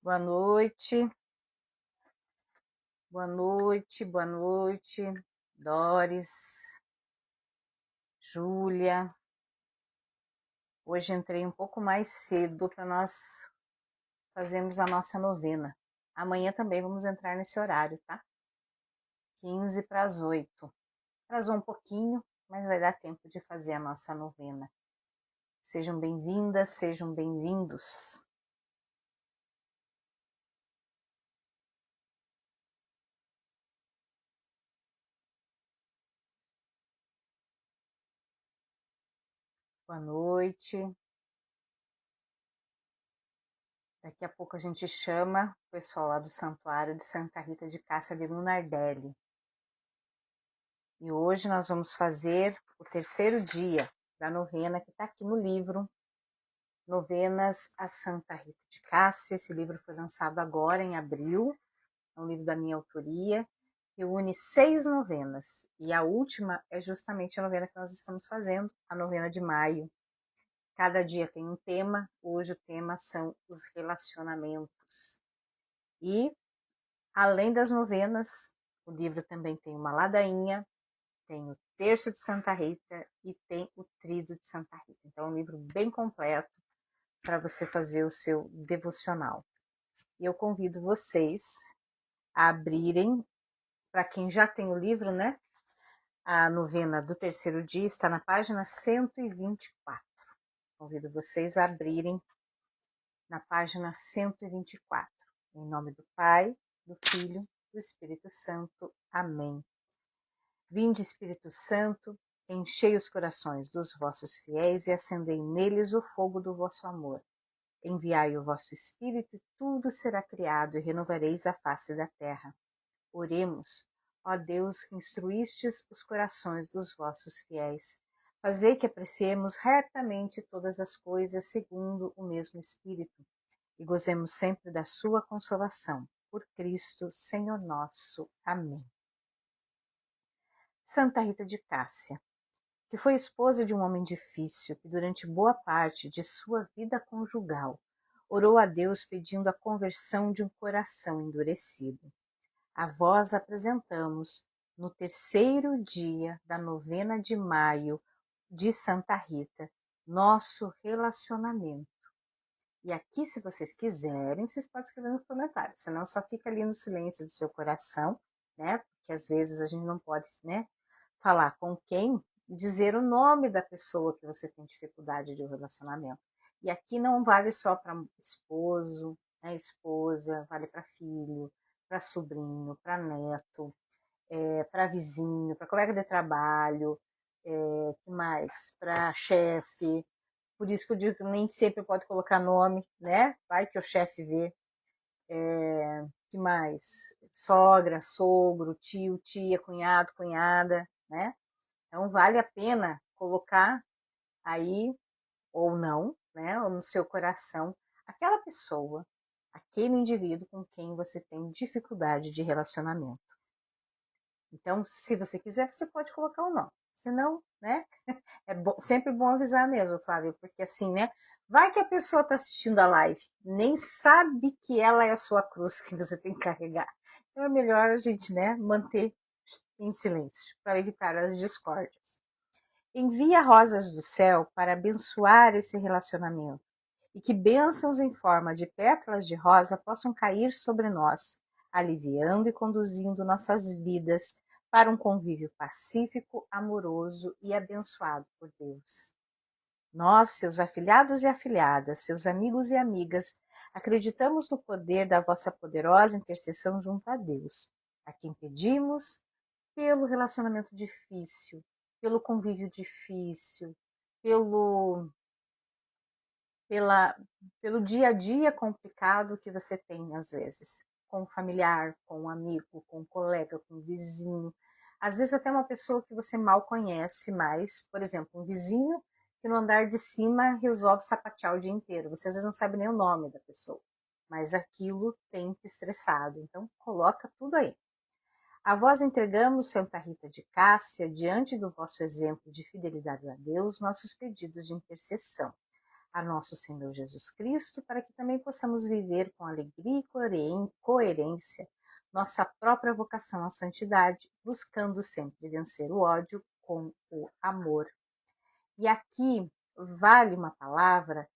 Boa noite, boa noite, boa noite, Doris, Júlia. Hoje entrei um pouco mais cedo para nós fazermos a nossa novena. Amanhã também vamos entrar nesse horário, tá? 15 para as 8. Atrasou um pouquinho, mas vai dar tempo de fazer a nossa novena. Sejam bem-vindas, sejam bem-vindos. Boa noite. Daqui a pouco a gente chama o pessoal lá do Santuário de Santa Rita de Cássia de Lunardelli. E hoje nós vamos fazer o terceiro dia da novena que está aqui no livro Novenas a Santa Rita de Cássia. Esse livro foi lançado agora em abril, é um livro da minha autoria, reúne 6 novenas. E a última é justamente a novena que nós estamos fazendo, a novena de maio. Cada dia tem um tema, hoje o tema são os relacionamentos. E, além das novenas, o livro também tem uma ladainha, tem o Terço de Santa Rita e tem o Tríduo de Santa Rita. Então, é um livro bem completo para você fazer o seu devocional. E eu convido vocês a abrirem, para quem já tem o livro, né? A novena do terceiro dia está na página 124. Convido vocês a abrirem na página 124. Em nome do Pai, do Filho, do Espírito Santo. Amém. Vinde, Espírito Santo, enchei os corações dos vossos fiéis e acendei neles o fogo do vosso amor. Enviai o vosso Espírito e tudo será criado e renovareis a face da terra. Oremos, ó Deus, que instruístes os corações dos vossos fiéis. Fazei que apreciemos retamente todas as coisas segundo o mesmo Espírito e gozemos sempre da sua consolação. Por Cristo, Senhor nosso. Amém. Santa Rita de Cássia, que foi esposa de um homem difícil, que durante boa parte de sua vida conjugal orou a Deus pedindo a conversão de um coração endurecido. A vós apresentamos, no terceiro dia da novena de maio de Santa Rita, nosso relacionamento. E aqui, se vocês quiserem, vocês podem escrever nos comentários, senão só fica ali no silêncio do seu coração, né? Porque às vezes a gente não pode, né, falar com quem, dizer o nome da pessoa que você tem dificuldade de relacionamento. E aqui não vale só para esposo, né, esposa, vale para filho, para sobrinho, para neto, para vizinho, para colega de trabalho, que mais? Para chefe. Por isso que eu digo que nem sempre pode colocar nome, né? Vai que o chefe vê. Que mais? Sogra, sogro, tio, tia, cunhado, cunhada, né? Então vale a pena colocar aí, ou não, né? Ou no seu coração, aquela pessoa, aquele indivíduo com quem você tem dificuldade de relacionamento. Então, se você quiser, você pode colocar o nome. Se não, né? É sempre bom avisar mesmo, Flávio, porque assim, né? Vai que a pessoa está assistindo a live, nem sabe que ela é a sua cruz que você tem que carregar. Então é melhor a gente, né, manter em silêncio, para evitar as discórdias. Envia rosas do céu para abençoar esse relacionamento, e que bênçãos em forma de pétalas de rosa possam cair sobre nós, aliviando e conduzindo nossas vidas para um convívio pacífico, amoroso e abençoado por Deus. Nós, seus afilhados e afilhadas, seus amigos e amigas, acreditamos no poder da vossa poderosa intercessão junto a Deus, a quem pedimos pelo relacionamento difícil, pelo convívio difícil, pelo pelo dia a dia complicado que você tem às vezes, com o familiar, com um amigo, com um colega, com um vizinho, às vezes até uma pessoa que você mal conhece, mas, por exemplo, um vizinho que no andar de cima resolve sapatear o dia inteiro, você às vezes não sabe nem o nome da pessoa, mas aquilo tem te estressado, então coloca tudo aí. A vós entregamos, Santa Rita de Cássia, diante do vosso exemplo de fidelidade a Deus, nossos pedidos de intercessão. a nosso Senhor Jesus Cristo, para que também possamos viver com alegria e coerência nossa própria vocação à santidade, buscando sempre vencer o ódio com o amor. E aqui vale uma palavra,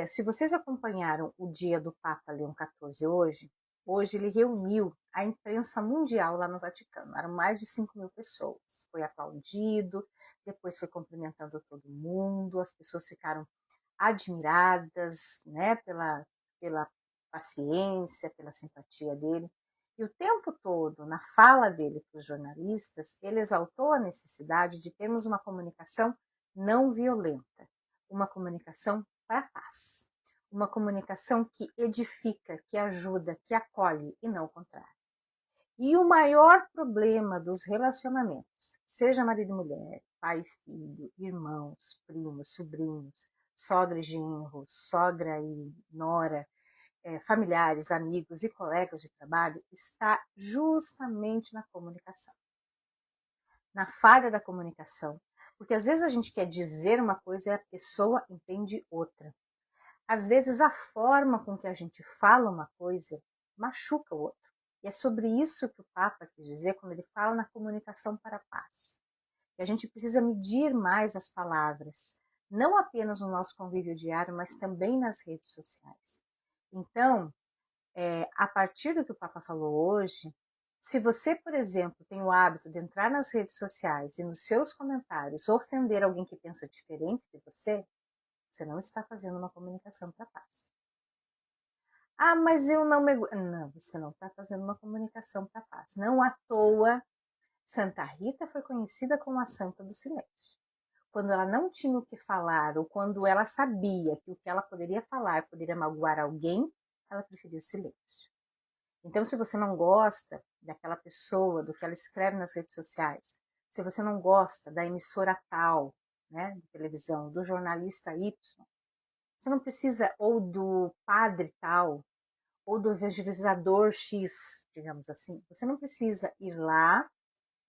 se vocês acompanharam o dia do Papa Leão XIV hoje ele reuniu a imprensa mundial lá no Vaticano, eram mais de 5.000 pessoas, foi aplaudido, depois foi cumprimentando todo mundo, as pessoas ficaram admiradas, né, pela paciência, pela simpatia dele, e o tempo todo, na fala dele para os jornalistas, ele exaltou a necessidade de termos uma comunicação não violenta, uma comunicação para a paz, uma comunicação que edifica, que ajuda, que acolhe e não o contrário. E o maior problema dos relacionamentos, seja marido e mulher, pai e filho, irmãos, primos, sobrinhos, sogra e genro, sogra e nora, familiares, amigos e colegas de trabalho, está justamente na comunicação, na falha da comunicação. Porque às vezes a gente quer dizer uma coisa e a pessoa entende outra. Às vezes a forma com que a gente fala uma coisa machuca o outro. E é sobre isso que o Papa quis dizer quando ele fala na comunicação para a paz. Que a gente precisa medir mais as palavras, não apenas no nosso convívio diário, mas também nas redes sociais. Então, a partir do que o Papa falou hoje, se você, por exemplo, tem o hábito de entrar nas redes sociais e nos seus comentários ofender alguém que pensa diferente de você não está fazendo uma comunicação para a paz. Ah, mas eu não me... Não, você não está fazendo uma comunicação para a paz. Não à toa, Santa Rita foi conhecida como a Santa do Silêncio. Quando ela não tinha o que falar, ou quando ela sabia que o que ela poderia falar poderia magoar alguém, ela preferiu o silêncio. Então, se você não gosta daquela pessoa, do que ela escreve nas redes sociais, se você não gosta da emissora tal, né, de televisão, do jornalista Y, você não precisa, ou do padre tal, ou do evangelizador X, digamos assim. Você não precisa ir lá.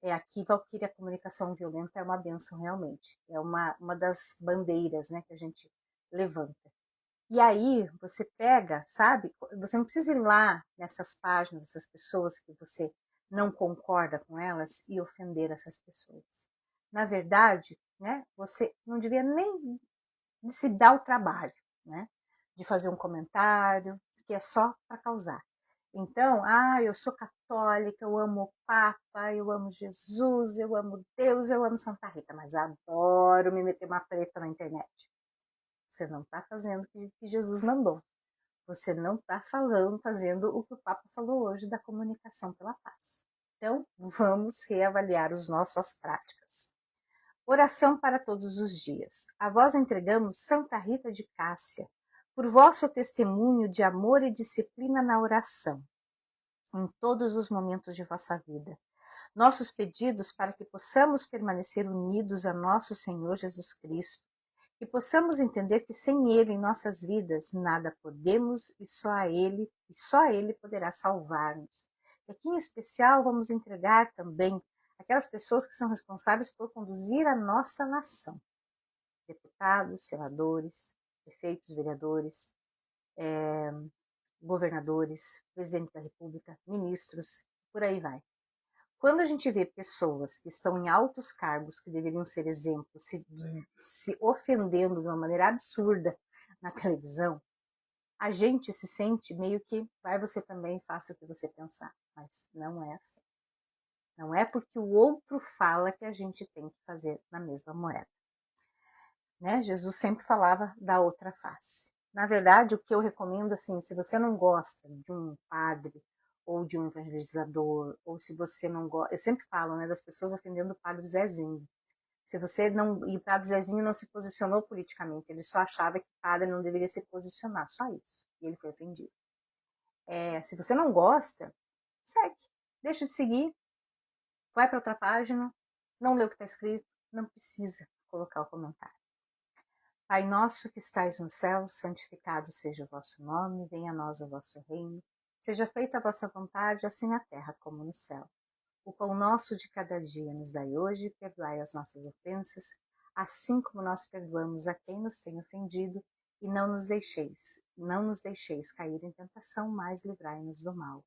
Aqui, Valquíria, a comunicação violenta é uma bênção realmente. É uma das bandeiras, né, que a gente levanta. E aí, você pega, sabe? Você não precisa ir lá nessas páginas, dessas pessoas que você não concorda com elas e ofender essas pessoas. Na verdade, né, você não devia nem se dar o trabalho, né, de fazer um comentário, que é só para causar. Então, eu sou católica, eu amo o Papa, eu amo Jesus, eu amo Deus, eu amo Santa Rita, mas adoro me meter uma treta na internet. Você não está fazendo o que Jesus mandou. Você não está fazendo o que o Papa falou hoje da comunicação pela paz. Então, vamos reavaliar as nossas práticas. Oração para todos os dias. A vós entregamos Santa Rita de Cássia, por vosso testemunho de amor e disciplina na oração, em todos os momentos de vossa vida. Nossos pedidos para que possamos permanecer unidos a nosso Senhor Jesus Cristo, que possamos entender que sem Ele em nossas vidas nada podemos e só Ele poderá salvar-nos. E aqui em especial vamos entregar também aquelas pessoas que são responsáveis por conduzir a nossa nação. Deputados, senadores, prefeitos, vereadores, governadores, presidente da República, ministros, por aí vai. Quando a gente vê pessoas que estão em altos cargos, que deveriam ser exemplos, se ofendendo de uma maneira absurda na televisão, a gente se sente meio que, vai você também, faça o que você pensar. Mas não é assim. Não é porque o outro fala que a gente tem que fazer na mesma moeda. Né? Jesus sempre falava da outra face. Na verdade, o que eu recomendo, assim, se você não gosta de um padre, ou de um evangelizador, ou se você não gosta... Eu sempre falo, né, das pessoas ofendendo o padre Zezinho. Se você não... E o padre Zezinho não se posicionou politicamente, ele só achava que o padre não deveria se posicionar, só isso. E ele foi ofendido. Se você não gosta, segue. Deixa de seguir, vai para outra página, não lê o que está escrito, não precisa colocar o comentário. Pai nosso que estais no céu, santificado seja o vosso nome, venha a nós o vosso reino, seja feita a vossa vontade, assim na terra como no céu. O pão nosso de cada dia nos dai hoje, perdoai as nossas ofensas, assim como nós perdoamos a quem nos tem ofendido, e não nos deixeis cair em tentação, mas livrai-nos do mal.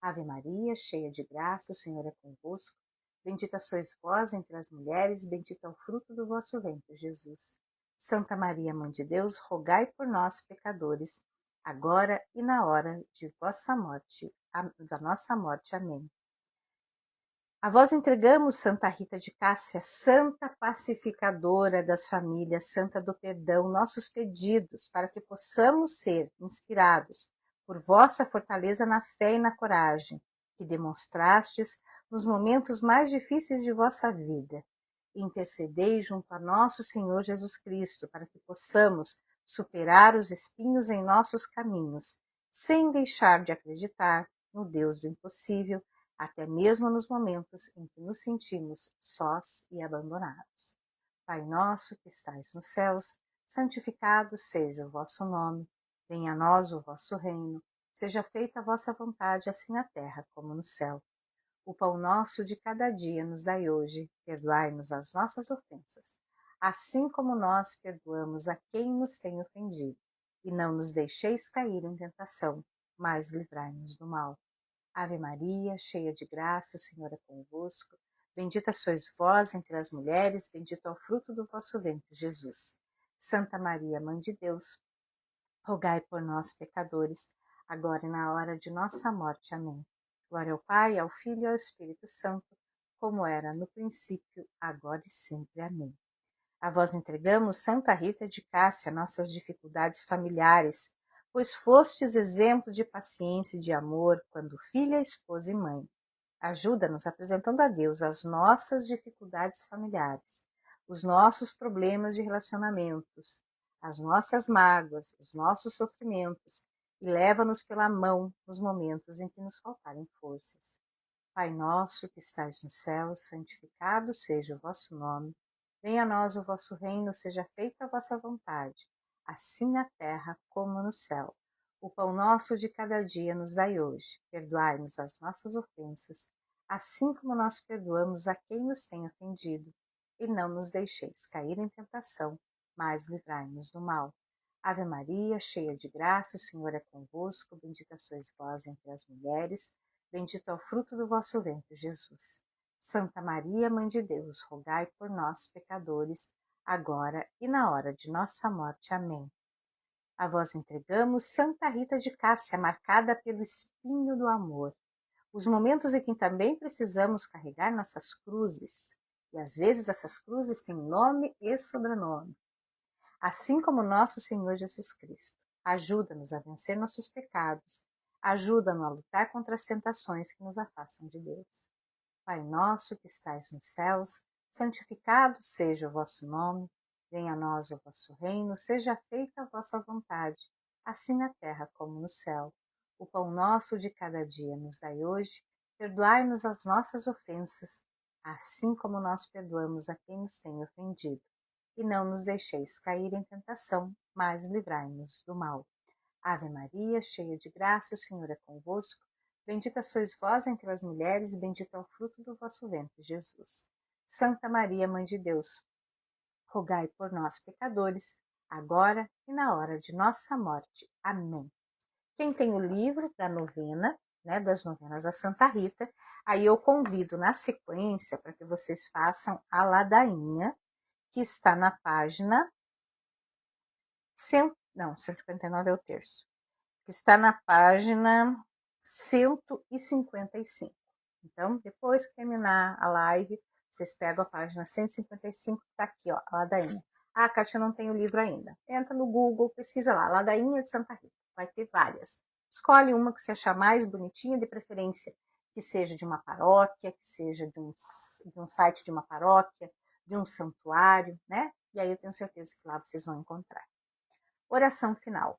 Ave Maria, cheia de graça, o Senhor é convosco. Bendita sois vós entre as mulheres, bendito é o fruto do vosso ventre, Jesus. Santa Maria, Mãe de Deus, rogai por nós, pecadores, agora e na hora de vossa morte, da nossa morte. Amém. A vós entregamos, Santa Rita de Cássia, Santa Pacificadora das Famílias, Santa do Perdão, nossos pedidos, para que possamos ser inspirados por vossa fortaleza na fé e na coragem, que demonstrastes nos momentos mais difíceis de vossa vida. Intercedei junto a nosso Senhor Jesus Cristo, para que possamos superar os espinhos em nossos caminhos, sem deixar de acreditar no Deus do impossível, até mesmo nos momentos em que nos sentimos sós e abandonados. Pai nosso que estais nos céus, santificado seja o vosso nome, venha a nós o vosso reino, seja feita a vossa vontade, assim na terra como no céu. O pão nosso de cada dia nos dai hoje, perdoai-nos as nossas ofensas, assim como nós perdoamos a quem nos tem ofendido, e não nos deixeis cair em tentação, mas livrai-nos do mal. Ave Maria, cheia de graça, o Senhor é convosco. Bendita sois vós entre as mulheres, bendito é o fruto do vosso ventre, Jesus. Santa Maria, Mãe de Deus, rogai por nós, pecadores, agora e na hora de nossa morte. Amém. Glória ao Pai, ao Filho e ao Espírito Santo, como era no princípio, agora e sempre. Amém. A vós entregamos, Santa Rita de Cássia, nossas dificuldades familiares, pois fostes exemplo de paciência e de amor quando filha, esposa e mãe. Ajuda-nos apresentando a Deus as nossas dificuldades familiares, os nossos problemas de relacionamentos, as nossas mágoas, os nossos sofrimentos, e leva-nos pela mão nos momentos em que nos faltarem forças. Pai nosso que estais no céu, santificado seja o vosso nome. Venha a nós o vosso reino, seja feita a vossa vontade, assim na terra como no céu. O pão nosso de cada dia nos dai hoje. Perdoai-nos as nossas ofensas, assim como nós perdoamos a quem nos tem ofendido. E não nos deixeis cair em tentação, mas livrai-nos do mal. Ave Maria, cheia de graça, o Senhor é convosco. Bendita sois vós entre as mulheres, bendito é o fruto do vosso ventre, Jesus. Santa Maria, Mãe de Deus, rogai por nós, pecadores, agora e na hora de nossa morte. Amém. A vós entregamos, Santa Rita de Cássia, marcada pelo espinho do amor. Os momentos em que também precisamos carregar nossas cruzes, e às vezes essas cruzes têm nome e sobrenome, assim como nosso Senhor Jesus Cristo. Ajuda-nos a vencer nossos pecados, ajuda-nos a lutar contra as tentações que nos afastam de Deus. Pai nosso que estais nos céus, santificado seja o vosso nome, venha a nós o vosso reino, seja feita a vossa vontade, assim na terra como no céu. O pão nosso de cada dia nos dai hoje, perdoai-nos as nossas ofensas, assim como nós perdoamos a quem nos tem ofendido. E não nos deixeis cair em tentação, mas livrai-nos do mal. Ave Maria, cheia de graça, o Senhor é convosco. Bendita sois vós entre as mulheres, bendito é o fruto do vosso ventre, Jesus. Santa Maria, Mãe de Deus, rogai por nós, pecadores, agora e na hora de nossa morte. Amém. Quem tem o livro da novena, das novenas da Santa Rita, aí eu convido na sequência para que vocês façam a ladainha, que está na página 159 é o terço, que está na página 155. Então, depois que terminar a live, vocês pegam a página 155, que está aqui, ó, a ladainha. Ah, Kátia, não tem o livro ainda. Entra no Google, pesquisa lá, ladainha de Santa Rita. Vai ter várias. Escolhe uma que você achar mais bonitinha, de preferência que seja de uma paróquia, que seja de um site de uma paróquia, de um santuário, né? E aí eu tenho certeza que lá vocês vão encontrar. Oração final.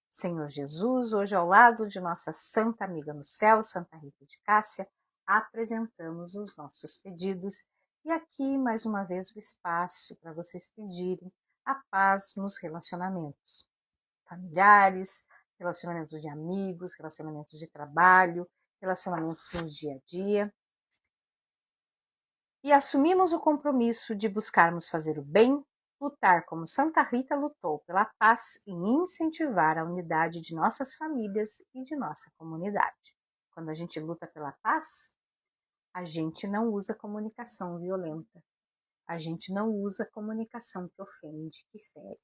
Senhor Jesus, hoje ao lado de nossa santa amiga no céu, Santa Rita de Cássia, apresentamos os nossos pedidos e aqui mais uma vez o espaço para vocês pedirem a paz nos relacionamentos familiares, relacionamentos de amigos, relacionamentos de trabalho, relacionamentos no dia a dia. E assumimos o compromisso de buscarmos fazer o bem lutar como Santa Rita lutou pela paz e incentivar a unidade de nossas famílias e de nossa comunidade. Quando a gente luta pela paz, a gente não usa comunicação violenta. A gente não usa comunicação que ofende, que fere.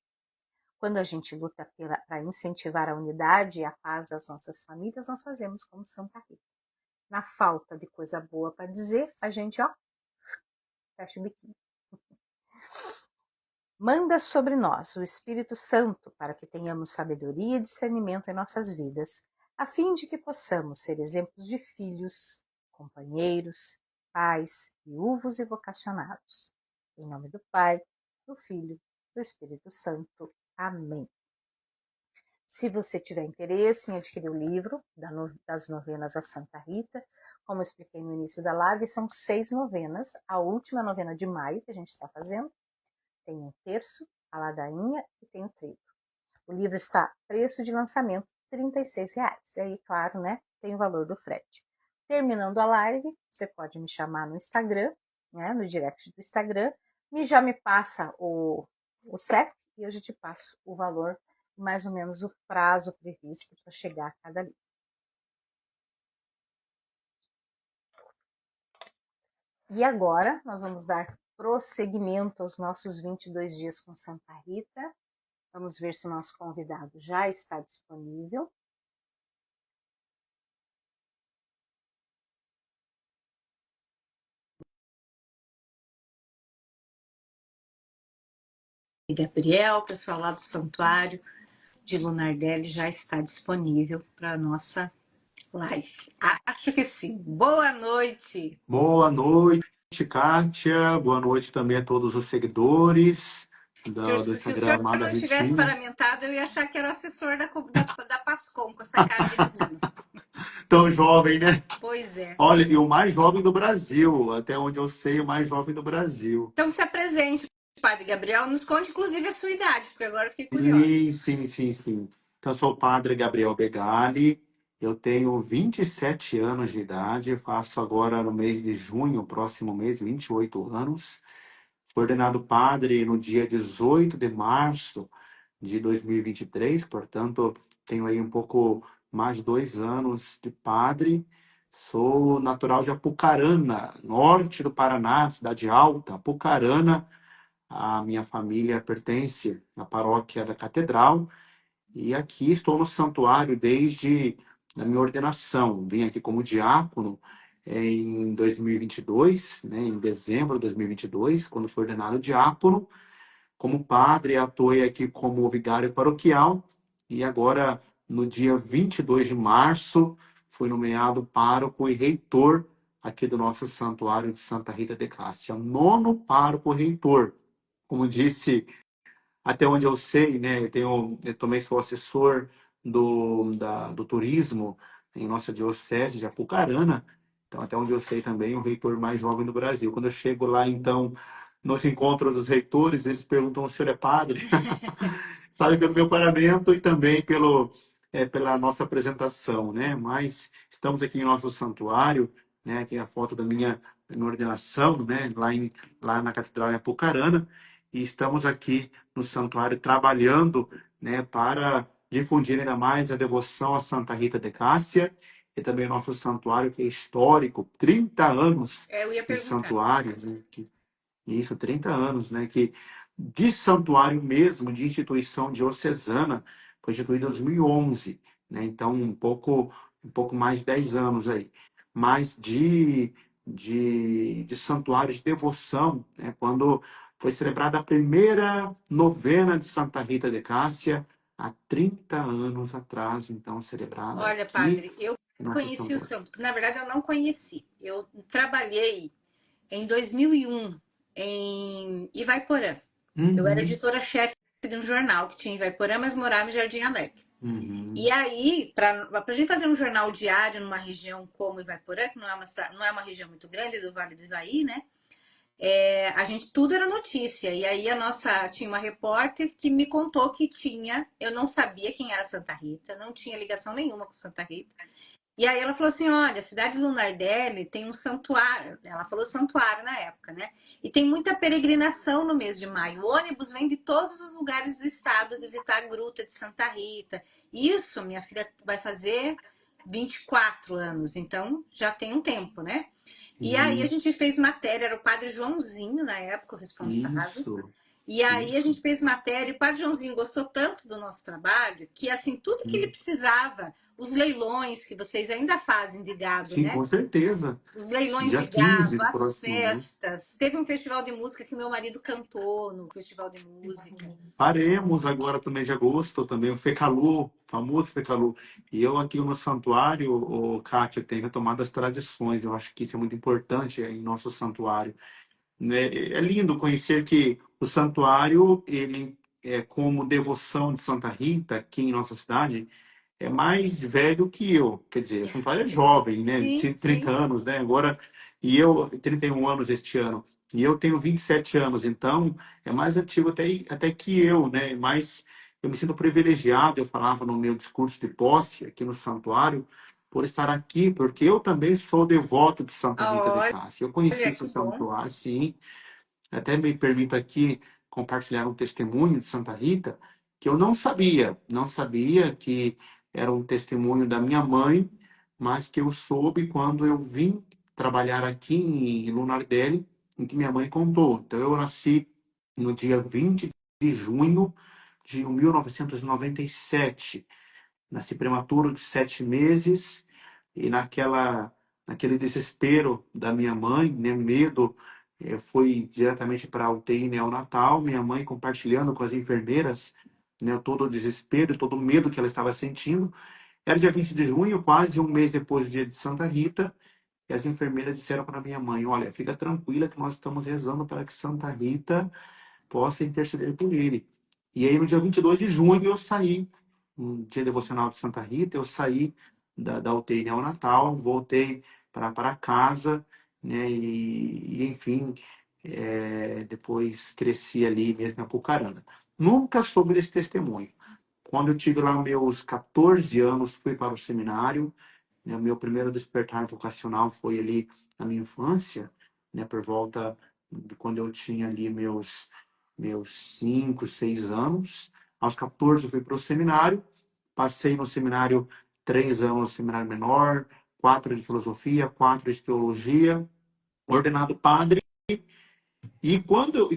Quando a gente luta para incentivar a unidade e a paz das nossas famílias, nós fazemos como Santa Rita. Na falta de coisa boa para dizer, a gente, fecha o biquinho. Manda sobre nós o Espírito Santo para que tenhamos sabedoria e discernimento em nossas vidas, a fim de que possamos ser exemplos de filhos, companheiros, pais, viúvos e vocacionados. Em nome do Pai, do Filho, do Espírito Santo. Amém. Se você tiver interesse em adquirir o livro das novenas a Santa Rita, como eu expliquei no início da live, são 6 novenas, a última novena de maio que a gente está fazendo. Tem um terço, a ladainha e tem o trigo. O livro está preço de lançamento R$ 36,00. E aí, claro, né, tem o valor do frete. Terminando a live, você pode me chamar no Instagram, né, no direct do Instagram, já me passa o CEP e eu já te passo o valor, mais ou menos o prazo previsto para chegar a cada livro. E agora nós vamos dar prosseguimento aos nossos 22 dias com Santa Rita. Vamos ver se o nosso convidado já está disponível. Gabriel, o pessoal lá do Santuário de Lunardelli já está disponível para a nossa live. Acho que sim. Boa noite. Boa noite, Kátia. Boa noite também a todos os seguidores do Se o Instagram senhor Amada não tivesse Ritinha. paramentado, eu ia achar que era o assessor da Pascom, com essa cara de menino. Tão jovem, né? Pois é. Olha, e o mais jovem do Brasil, até onde eu sei, o mais jovem do Brasil. Então se apresente, Padre Gabriel, nos conte inclusive a sua idade, porque agora eu fiquei curiosa. Sim. Então, eu sou o Padre Gabriel Begali, eu tenho 27 anos de idade, faço agora no mês de junho, próximo mês, 28 anos. Fui ordenado padre no dia 18 de março de 2023, portanto, tenho aí um pouco mais de 2 anos de padre. Sou natural de Apucarana, norte do Paraná, cidade alta, Apucarana. A minha família pertence à paróquia da Catedral e aqui estou no santuário desde a minha ordenação. Vim aqui como diácono em 2022, né, em dezembro de 2022, quando fui ordenado diácono. Como padre, atuei aqui como vigário paroquial e agora, no dia 22 de março, fui nomeado pároco e reitor aqui do nosso santuário de Santa Rita de Cássia. Nono pároco reitor. Como disse, até onde eu sei, né, eu também sou assessor do turismo em nossa diocese de Apucarana, então até onde eu sei também, o reitor mais jovem do Brasil. Quando eu chego lá, então, nos encontros dos reitores, eles perguntam: o senhor é padre? Sabe, pelo meu paramento e também pela nossa apresentação, né? Mas estamos aqui em nosso santuário, né? Aqui é a foto da minha ordenação, né? Lá na Catedral em Apucarana, e estamos aqui no santuário trabalhando, né? Para difundir ainda mais a devoção a Santa Rita de Cássia, e também o nosso santuário que é histórico, 30 anos Eu ia de perguntar. santuário, né? Isso, 30 anos, né? Que de santuário mesmo, de instituição diocesana, foi instituído em 2011, né? Então, um pouco mais de 10 anos aí. Mas de santuário de devoção, né? Quando foi celebrada a primeira novena de Santa Rita de Cássia, há 30 anos atrás, então, celebrada. Olha, aqui padre, eu no nosso conheci o santuário. santo. Na verdade, eu não conheci. Eu trabalhei em 2001 em Ivaiporã. Eu era Uhum, editora-chefe de um jornal que tinha em Ivaiporã, mas morava em Jardim Alegre. uhum, E aí, para a gente fazer um jornal diário numa região como Ivaiporã, que não é uma região muito grande do Vale do Ivaí, né? A gente tudo era notícia. E aí tinha uma repórter que me contou que eu não sabia quem era Santa Rita, não tinha ligação nenhuma com Santa Rita. E aí ela falou assim: olha, a cidade de Lunardelli tem um santuário. Ela falou santuário na época, né? E tem muita peregrinação no mês de maio. O ônibus vem de todos os lugares do estado visitar a Gruta de Santa Rita. Isso, minha filha vai fazer 24 anos, então já tem um tempo, né? E aí a E gente fez matéria, era o padre Joãozinho, na época, o responsável. isso, E aí a isso. gente fez matéria e o Padre Joãozinho gostou tanto do nosso trabalho que, assim, tudo que ele Sim, precisava, os leilões que vocês ainda fazem de gado, sim, né? com certeza. Os leilões Dia de gado, 15 do as próximo mês. festas. Teve um festival de música que meu marido cantou no festival de música. Faremos agora no mês de agosto também o Fecalu, famoso Fecalu. E eu aqui no santuário, o Kátia, tenho retomado as tradições. Eu acho que isso é muito importante em nosso santuário. Né? É lindo conhecer que o santuário, ele é como devoção de Santa Rita, aqui em nossa cidade, é mais velho que eu. Quer dizer, o santuário é jovem, né? Sim, Tinha 30 sim. anos, né? Agora, e eu, 31 anos este ano. E eu tenho 27 anos, então é mais antigo até que eu, né? Mas eu me sinto privilegiado, eu falava no meu discurso de posse aqui no santuário, por estar aqui, porque eu também sou devoto de Santa Rita de Cássia. Eu conheci Olha esse que bom. santuário, sim, até me permito aqui compartilhar um testemunho de Santa Rita que eu não sabia que era um testemunho da minha mãe, mas que eu soube quando eu vim trabalhar aqui em Lunardelli, em que minha mãe contou. Então eu nasci no dia 20 de junho de 1997. Nasci prematuro de 7 meses e naquele desespero da minha mãe, né, medo, fui diretamente para a UTI neonatal, minha mãe compartilhando com as enfermeiras, né, todo o desespero, todo o medo que ela estava sentindo. Era dia 20 de junho, quase um mês depois do dia de Santa Rita, e as enfermeiras disseram para minha mãe: olha, fica tranquila que nós estamos rezando para que Santa Rita possa interceder por ele. E aí, no dia 22 de junho, eu saí, um dia devocional de Santa Rita, eu saí da UTI neonatal, voltei para casa, né, enfim, depois cresci ali mesmo na Pucarana. Nunca soube desse testemunho. Quando eu tive lá meus 14 anos, fui para o seminário, né, o meu primeiro despertar vocacional foi ali na minha infância, né, por volta de quando eu tinha ali meus 5, 6 anos. Aos 14 eu fui para o seminário, passei no seminário 3 anos no seminário menor, 4 de filosofia, 4 de teologia, ordenado padre. E quando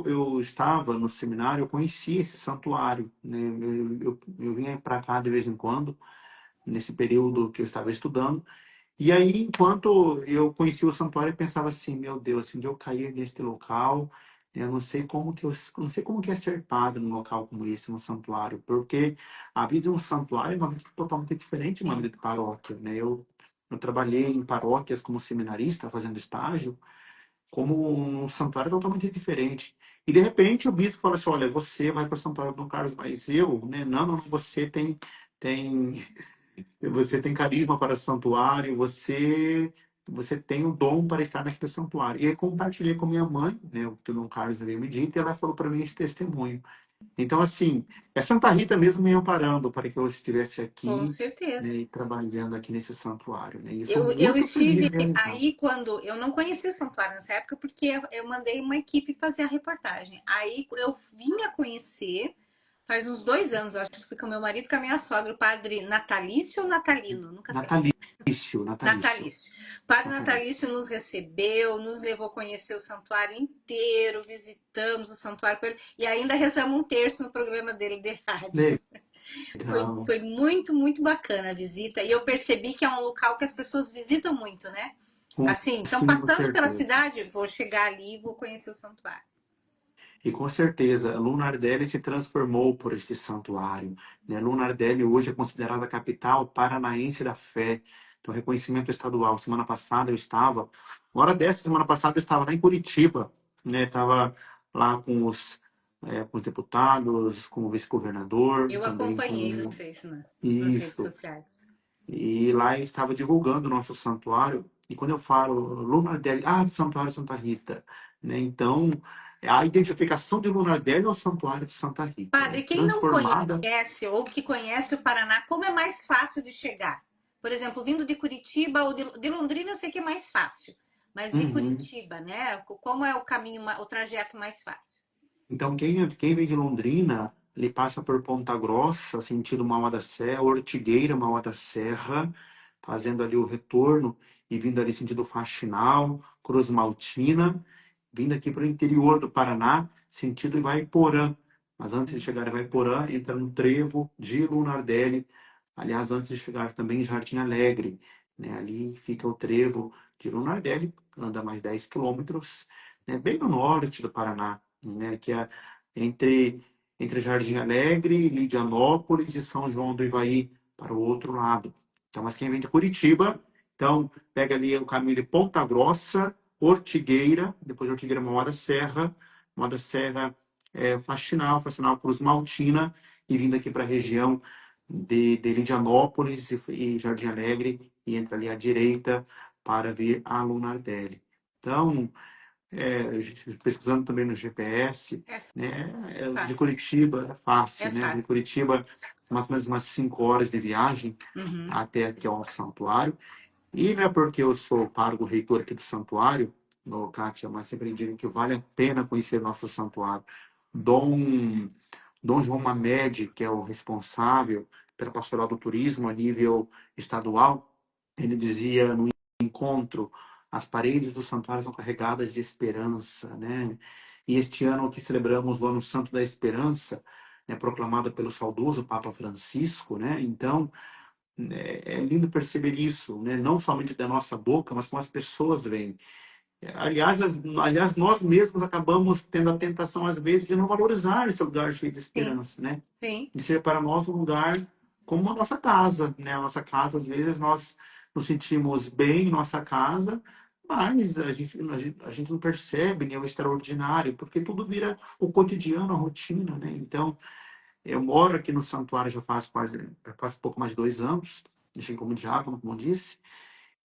eu estava no seminário, eu conheci esse santuário, né? Eu vinha para cá de vez em quando, nesse período que eu estava estudando. E aí, enquanto eu conhecia o santuário, eu pensava assim, meu Deus, se um dia eu cair neste local, eu não sei como que é ser padre num local como esse, num santuário, porque a vida de um santuário é uma vida totalmente diferente de uma vida Sim. de paróquia, né? Eu trabalhei em paróquias como seminarista, fazendo estágio, como um santuário totalmente diferente. E de repente o bispo fala assim, olha, você vai para o santuário do Dom Carlos, mas eu, né? Não, não, tem você tem carisma para santuário, você tem o dom para estar naquele santuário. E aí compartilhei com minha mãe, né, o que o Dom Carlos havia me dito, e ela falou para mim esse testemunho. Então, assim, é Santa Rita mesmo me amparando para que eu estivesse Com aqui, né, certeza. e trabalhando aqui nesse santuário, né? E eu sou Eu muito feliz estive e realizado. aí quando eu não conheci o santuário nessa época, porque eu mandei uma equipe fazer a reportagem. Aí eu vim a conhecer faz uns 2 anos, eu acho que fui com meu marido e com a minha sogra, o padre Natalício ou Natalino, nunca sei. Natalício, natalício, Natalício. O padre natalício. Natalício nos recebeu, nos levou a conhecer o santuário inteiro, visitamos o santuário com ele e ainda rezamos um terço no programa dele de rádio. Legal. Foi muito, muito bacana a visita. E eu percebi que é um local que as pessoas visitam muito, né? Assim, então Sim, com passando pela certeza. cidade, vou chegar ali e vou conhecer o santuário. E com certeza, Lunardelli se transformou por este santuário. Né? Lunardelli hoje é considerada a capital paranaense da fé. Então, reconhecimento estadual. Semana passada eu estava, hora dessa, semana passada eu estava lá em Curitiba, né? Estava lá com os deputados, com o vice-governador, Eu também acompanhei com vocês nas redes isso. sociais. E lá eu estava divulgando o nosso santuário. E quando eu falo Lunardelli, de Santuário Santa Rita, né? Então, a identificação de Lunardelli é o Santuário de Santa Rita, né? Padre, quem não Transformada. conhece ou que conhece o Paraná, como é mais fácil de chegar? Por exemplo, vindo de Curitiba ou de Londrina, eu sei que é mais fácil. Mas de Uhum. Curitiba, né? Como é o caminho, o trajeto mais fácil? Então, quem vem de Londrina, ele passa por Ponta Grossa, sentido Mauá da Serra, Ortigueira, Mauá da Serra, fazendo ali o retorno e vindo ali sentido Faxinal, Cruz Maltina, vindo aqui para o interior do Paraná, sentido Ivaiporã. Mas antes de chegar em Ivaiporã, entra no trevo de Lunardelli. Aliás, antes de chegar também em Jardim Alegre, né? Ali fica o trevo de Lunardelli, anda mais 10 quilômetros, né? Bem no norte do Paraná, né? Que é entre Jardim Alegre, Lidianópolis e São João do Ivaí, para o outro lado. Então, mas quem vem de Curitiba, então pega ali o caminho de Ponta Grossa, Ortigueira, depois de Ortigueira, Mauá da Serra Faxinal, Cruz Maltina, e vindo aqui para a região de Lidianópolis e Jardim Alegre, e entra ali à direita para vir a Lunardelli. Então, pesquisando também no GPS, É né? De fácil. Curitiba é É fácil, né? De fácil. Curitiba, mais ou menos umas 5 horas de viagem Uhum. até aqui ao santuário. E não é porque eu sou pároco reitor aqui do santuário, no Kátia, mas sempre digo que vale a pena conhecer nosso santuário. Dom, Dom João Mamede, que é o responsável pela pastoral do turismo a nível estadual, ele dizia no encontro, as paredes do santuário são carregadas de esperança, né? E este ano que celebramos o Ano Santo da Esperança, né, proclamado pelo saudoso Papa Francisco, né? Então, é lindo perceber isso, né? Não somente da nossa boca, mas como as pessoas veem. Aliás, nós mesmos acabamos tendo a tentação, às vezes, de não valorizar esse lugar cheio de Sim, esperança, né? sim. De ser para nós um lugar como a nossa casa, né? A nossa casa, às vezes, nós nos sentimos bem em nossa casa, mas a gente não percebe, né, o extraordinário, porque tudo vira o cotidiano, a rotina, né? Então, eu moro aqui no santuário já faz pouco mais de 2 anos, deixei como diácono, como eu disse,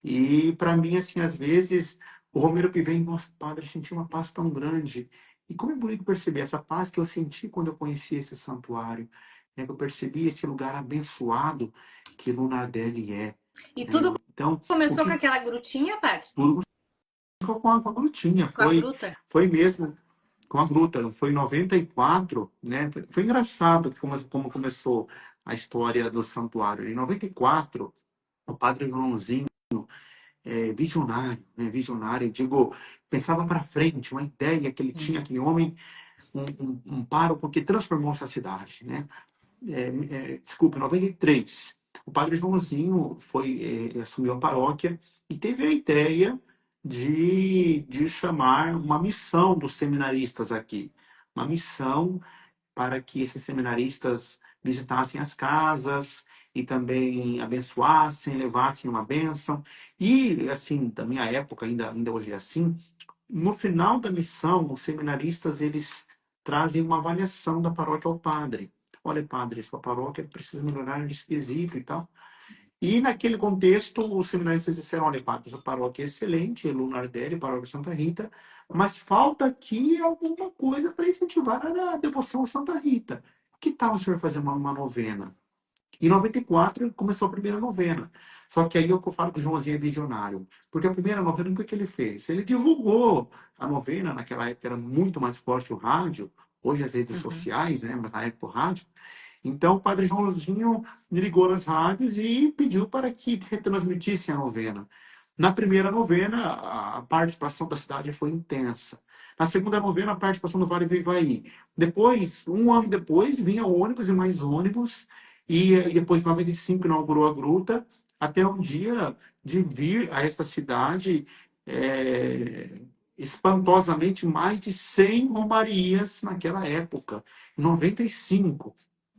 e para mim, assim, às vezes, o Romero que vem, nosso padre, senti uma paz tão grande. E como é bonito perceber essa paz que eu senti quando eu conheci esse santuário, né? Que eu percebi esse lugar abençoado que Lunardelli é, E tudo né? Então, o começou com que aquela grutinha, padre? tudo ficou com a grutinha, Com a foi, gruta? foi mesmo com a gruta, foi em 94, né? Foi engraçado como começou a história do santuário. Em 94, o padre Joãozinho, visionário, né? Visionário, digo, pensava para frente, uma ideia que ele tinha, aquele homem, um pároco que transformou essa cidade, né? Desculpa, em 93, o padre Joãozinho assumiu a paróquia e teve a ideia de chamar uma missão dos seminaristas aqui, uma missão para que esses seminaristas visitassem as casas e também abençoassem, levassem uma bênção. E, assim, da minha época, ainda hoje é assim, no final da missão, os seminaristas, eles trazem uma avaliação da paróquia ao padre. Olha, padre, sua paróquia precisa melhorar nesse quesito e tal. E naquele contexto, os seminaristas disseram, olha, padre, sua paróquia é excelente, Lunardelli, paróquia Santa Rita, mas falta aqui alguma coisa para incentivar a devoção a Santa Rita. Que tal o senhor fazer uma novena? Em 94 começou a primeira novena. Só que aí eu falo que o Joãozinho é visionário. Porque a primeira novena, o que ele fez? Ele divulgou a novena, naquela época era muito mais forte o rádio, hoje as redes Uhum. sociais, né? Mas na época o rádio. Então o padre Joãozinho ligou nas rádios e pediu para que retransmitissem a novena. Na primeira novena, a participação da cidade foi intensa. Na segunda novena, a participação do Vale do Ivaí. Depois, um ano depois, vinha ônibus e mais ônibus, e depois, em 95, inaugurou a gruta, até um dia de vir a essa cidade espantosamente mais de 100 romarias naquela época, em 95.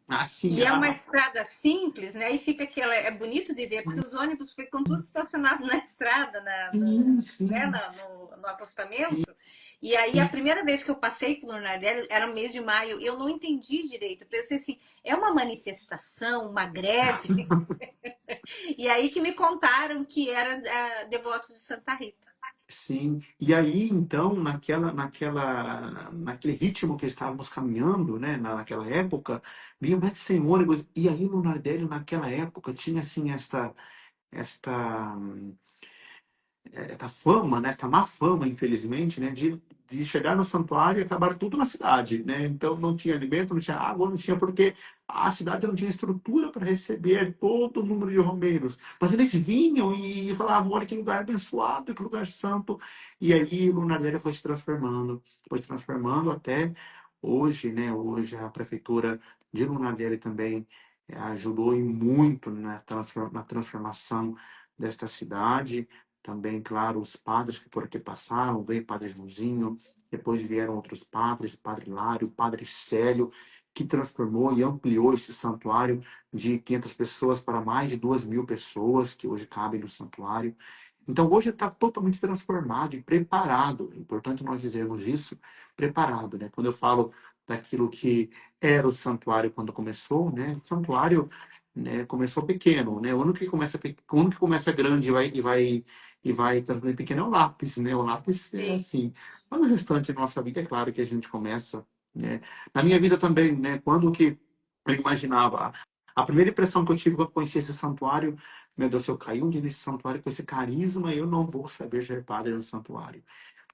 Assim, E é uma estrada simples, né? E fica aquela. É bonito de ver, porque os ônibus ficam todos estacionados na estrada, sim, né? sim. No acostamento. E aí, a primeira vez que eu passei pelo Nardelli era no mês de maio, eu não entendi direito. Eu pensei assim: é uma manifestação, uma greve? E aí que me contaram que era devotos de Santa Rita. Sim, e aí então, naquele ritmo que estávamos caminhando, né, naquela época, vinha mais de 100 ônibus, e aí no Nardelli, naquela época, tinha assim esta essa fama, né, essa má fama, infelizmente, né, de chegar no santuário e acabar tudo na cidade, né? Então não tinha alimento, não tinha água, não tinha porque a cidade não tinha estrutura para receber todo o número de romeiros. Mas eles vinham e falavam, olha que lugar abençoado, que lugar santo. E aí Lunardelli foi se transformando até hoje, né? Hoje a prefeitura de Lunardelli também ajudou e muito na transformação desta cidade. Também, claro, os padres que por aqui passaram, veio o Padre Joãozinho, depois vieram outros padres, Padre Lário, Padre Célio, que transformou e ampliou esse santuário de 500 pessoas para mais de 2.000 pessoas, que hoje cabem no santuário. Então, hoje está totalmente transformado e preparado. É importante nós dizermos isso, preparado, né? Quando eu falo daquilo que era o santuário quando começou, né? O santuário, né, começou pequeno, né? O único que começa grande e vai também pequeno é o lápis, né? O lápis é Sim. assim. Mas no restante da nossa vida, é claro que a gente começa, né? Na minha vida também, né? Quando que eu imaginava, a primeira impressão que eu tive quando conheci esse santuário, meu Deus, se eu cair um dia nesse santuário com esse carisma, eu não vou saber ser padre no santuário.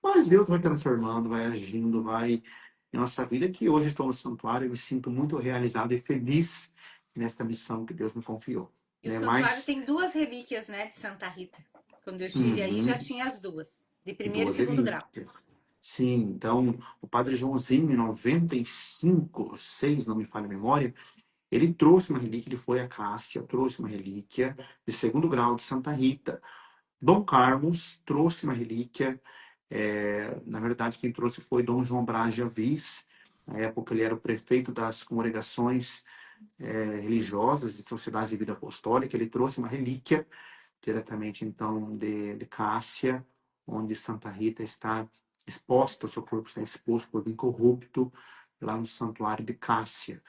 Mas Deus vai transformando, vai agindo, vai em nossa vida, que hoje estou no santuário, eu me sinto muito realizado e feliz nesta missão que Deus me confiou, E o né? santuário Mas tem duas relíquias, né, de Santa Rita. Quando eu estive aí, já uhum, tinha as duas, de primeiro e duas segundo grau. relíquias. Sim, então o Padre Joãozinho, em 95, 6, não me falha a memória, ele trouxe uma relíquia, ele foi a Cássia, trouxe uma relíquia de segundo grau de Santa Rita. Dom Carlos trouxe uma relíquia, na verdade quem trouxe foi Dom João Braz de Avis, na época ele era o prefeito das congregações religiosas e sociedades de vida apostólica, ele trouxe uma relíquia diretamente então de Cássia, onde Santa Rita está exposta, o seu corpo está exposto por incorrupto lá no santuário de Cássia.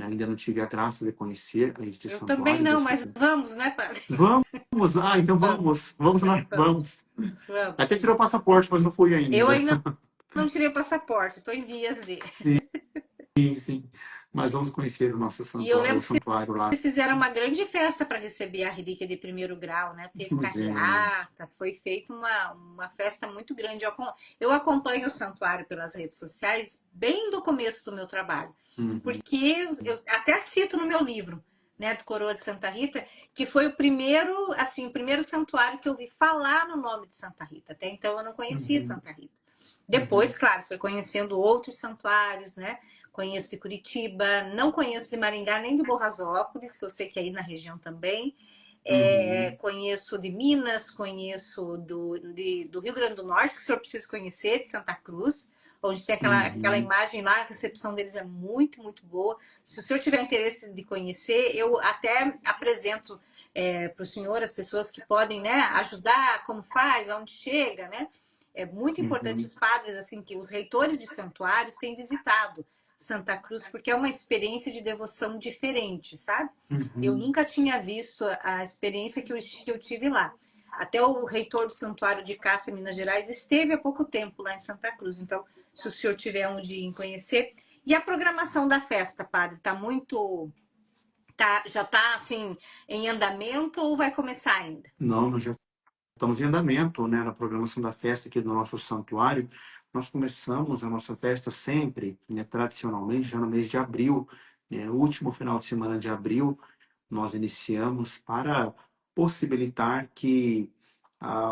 Ainda não tive a graça de conhecer este Eu também santuário, não, Deus mas quiser. vamos, né, padre? Vamos, então Vamos, vamos, nós vamos, vamos. Até vamos. tirou o passaporte, mas não fui Eu ainda. ainda não tirei o passaporte, estou em vias de. Sim, sim. Mas vamos conhecer o nosso E eu santuário, o lembro que santuário lá. eles fizeram uma grande festa para receber a relíquia de primeiro grau, né? Teve Fizemos. carreata, foi feita uma festa muito grande. Eu acompanho o santuário pelas redes sociais bem do começo do meu trabalho, Uhum, porque eu até cito no meu livro, né, do Coroa de Santa Rita, que foi o primeiro, assim, o primeiro santuário que eu vi falar no nome de Santa Rita. Até então eu não conhecia uhum, Santa Rita. uhum, Depois, claro, foi conhecendo outros santuários, né? Conheço de Curitiba, não conheço de Maringá nem de Borrasópolis, que eu sei que é aí na região também. uhum, Conheço de Minas, conheço do Rio Grande do Norte, que o senhor precisa conhecer, de Santa Cruz, onde tem aquela uhum, imagem lá, a recepção deles é muito, muito boa. Se o senhor tiver interesse de conhecer, eu até apresento para o senhor as pessoas que podem, né, ajudar, como faz, onde chega, né? É muito importante uhum, os padres, assim, que os reitores de santuários têm visitado Santa Cruz, porque é uma experiência de devoção diferente, sabe? Eu uhum. nunca tinha visto a experiência que eu tive lá. Até o reitor do Santuário de Cássia, Minas Gerais, esteve há pouco tempo lá em Santa Cruz. Então, se o senhor tiver um dia em conhecer. E a programação da festa, padre, está muito. Já está assim, em andamento ou vai começar ainda? Não, nós já estamos em andamento, né, na programação da festa aqui do nosso santuário. Nós começamos a nossa festa sempre, né, tradicionalmente, já no mês de abril, né, o último final de semana de abril, nós iniciamos para possibilitar que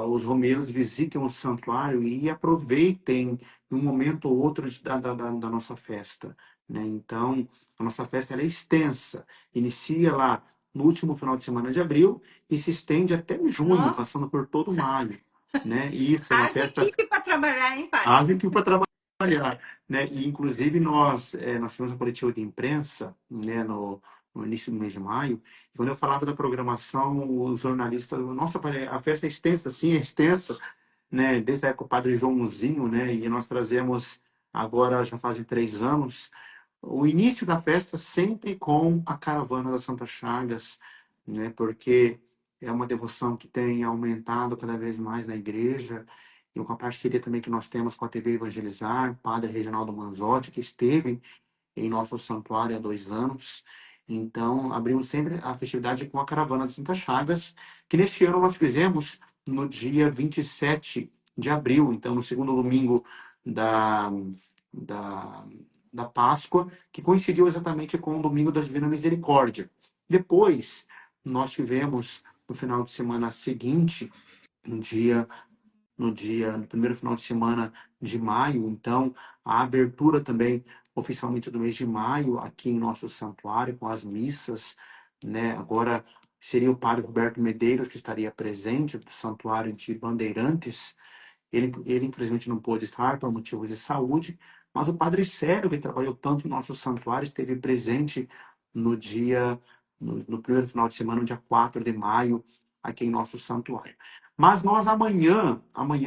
os romeiros visitem o santuário e aproveitem um momento ou outro da nossa festa, né? Então, a nossa festa ela é extensa, inicia lá no último final de semana de abril e se estende até junho, Nossa, passando por todo maio, né? E isso é uma haja festa equipe para trabalhar, hein, padre? ave para trabalhar, né? E inclusive nós tivemos uma coletiva de imprensa, né, no início do mês de maio, e quando eu falava da programação, os jornalistas, nossa, a festa é extensa, sim, é extensa, né? Desde a época do Padre Joãozinho, né? E nós trazemos agora já fazem 3 anos o início da festa sempre com a caravana das Santas Chagas, né? Porque é uma devoção que tem aumentado cada vez mais na igreja, e com a parceria também que nós temos com a TV Evangelizar, Padre Reginaldo Manzotti, que esteve em nosso santuário há 2 anos. Então, abrimos sempre a festividade com a Caravana de Santa Chagas, que neste ano nós fizemos no dia 27 de abril, então no segundo domingo da, da, da Páscoa, que coincidiu exatamente com o domingo da Divina Misericórdia. Depois, nós tivemos no final de semana seguinte, no dia no primeiro final de semana de maio, então, a abertura também oficialmente do mês de maio aqui em nosso santuário, com as missas, né? Agora seria o padre Roberto Medeiros que estaria presente do santuário de Bandeirantes. Ele infelizmente não pôde estar por motivos de saúde, mas o padre Sérgio, que trabalhou tanto em nosso santuário, esteve presente no dia, no primeiro final de semana, no dia 4 de maio, aqui em nosso santuário. Mas nós amanhã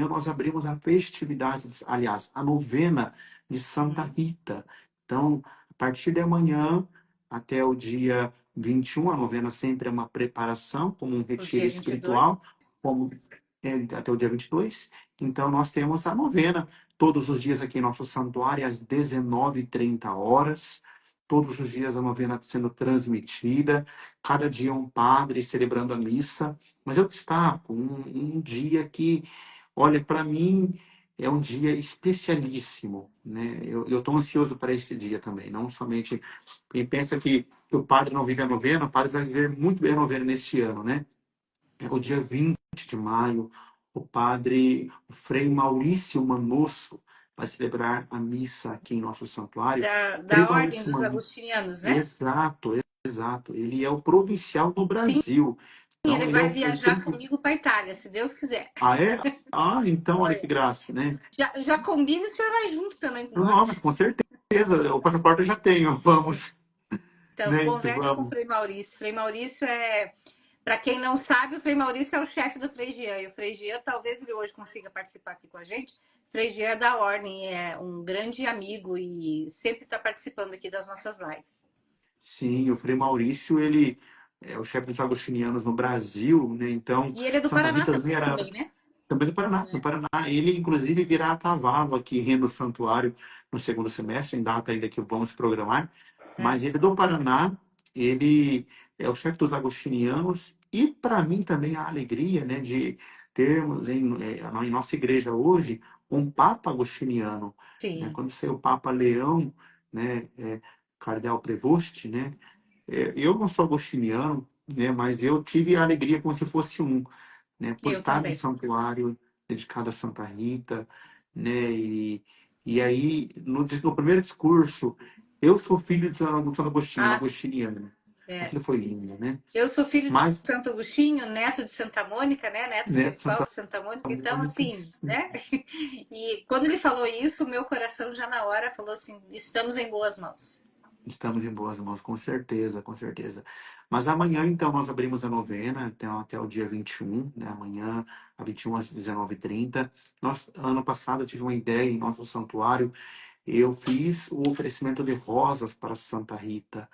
nós abrimos a festividade, aliás, a novena de Santa Rita. Então, a partir de amanhã até o dia 21, a novena sempre é uma preparação, como um O retiro dia 22. espiritual, como até o dia 22. Então, nós temos a novena todos os dias aqui em nosso santuário, às 19h30. Todos os dias a novena sendo transmitida, cada dia um padre celebrando a missa. Mas eu destaco um dia que, olha, para mim é um dia especialíssimo, né? Eu estou ansioso para este dia também, não somente quem pensa que o padre não vive a novena, o padre vai viver muito bem a novena neste ano, né? É o dia 20 de maio, o Frei Maurício Manosso vai celebrar a missa aqui em nosso santuário. Frei Da Ordem Maurício dos Manosso, Agostinianos, né? exato, exato. Ele é o provincial do Sim, Brasil. Então, ele ele é vai o viajar comigo para Itália, se Deus quiser. Ah, é? Ah, então, olha que É. graça, né? Já combina e o senhor vai junto também com Não, mas nós. com certeza, o passaporte eu já tenho, vamos, Então, né? Então, converse com o vamos. Frei Maurício. Frei Maurício é, para quem não sabe, o Frei Maurício é o chefe do Frei Jean. E o Frei Jean, talvez ele hoje consiga participar aqui com a gente. Frei Jean é da Ordem, é um grande amigo e sempre está participando aqui das nossas lives. Sim, o Frei Maurício, ele é o chefe dos agostinianos no Brasil, né? Então, E ele é do Santa Paraná Rita também era também, né? também do Paraná, no Paraná. Ele, inclusive, virá a cavalo aqui no santuário no segundo semestre, em data ainda que vamos programar. É. Mas ele é do Paraná, ele é o chefe dos agostinianos, e para mim também a alegria, né, de termos em nossa igreja hoje um Papa agostiniano. Né? Sim, Quando saiu o Papa Leão, né, Cardeal Prevost, né, eu não sou agostiniano, né, mas eu tive a alegria como se fosse um, né, por eu estar no também. santuário dedicado a Santa Rita, né, e aí no primeiro discurso, eu sou filho de Santo Agostinho, um Ah, agostiniano. é. Aquilo foi lindo, né? Eu sou filho de Mas, Santo Agostinho, neto de Santa Mônica, né? Neto né, espiritual Santa de Santa Mônica. Então, Mônica, assim, né? E quando ele falou isso, o meu coração já na hora falou assim: estamos em boas mãos. estamos em boas mãos, com certeza, com certeza. Mas amanhã, então, nós abrimos a novena até o dia 21, né? Amanhã, a 21 às 19h30. Ano passado, eu tive uma ideia em nosso santuário. Eu fiz o oferecimento de rosas para Santa Rita,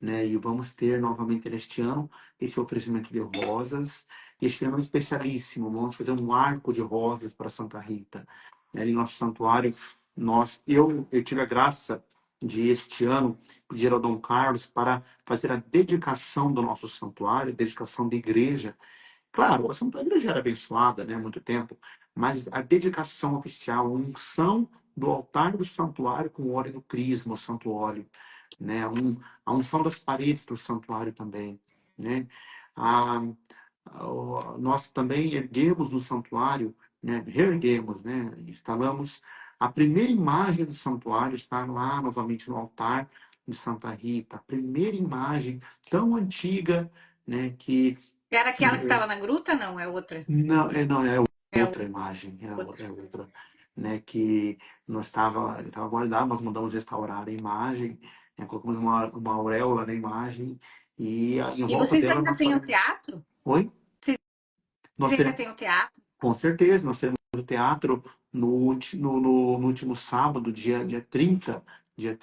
né? E vamos ter novamente neste ano esse oferecimento de rosas. Este ano é especialíssimo. Vamos fazer um arco de rosas para Santa Rita. Ali no nosso santuário, eu tive a graça de este ano pedir ao Dom Carlos para fazer a dedicação do nosso santuário, dedicação da igreja. Claro, a igreja já era abençoada, né, há muito tempo, mas a dedicação oficial, a unção do altar do santuário com o óleo do crisma, o santo óleo, né, a unção das paredes do santuário também, né, a, nós também erguemos no santuário, né, reerguemos, né, instalamos a primeira imagem do santuário, está lá novamente no altar de Santa Rita, a primeira imagem tão antiga, né, que Era aquela que estava na gruta? Não, é outra. não, é É outra imagem, outra. é outra, né, que estava guardado, nós mandamos restaurar a imagem, né, colocamos uma auréola na imagem e em E volta vocês dela ainda nós têm o fazemos. teatro? Oi? Nós Vocês ainda teremos, têm o teatro? com certeza, nós teremos o teatro no último sábado, dia 30, dia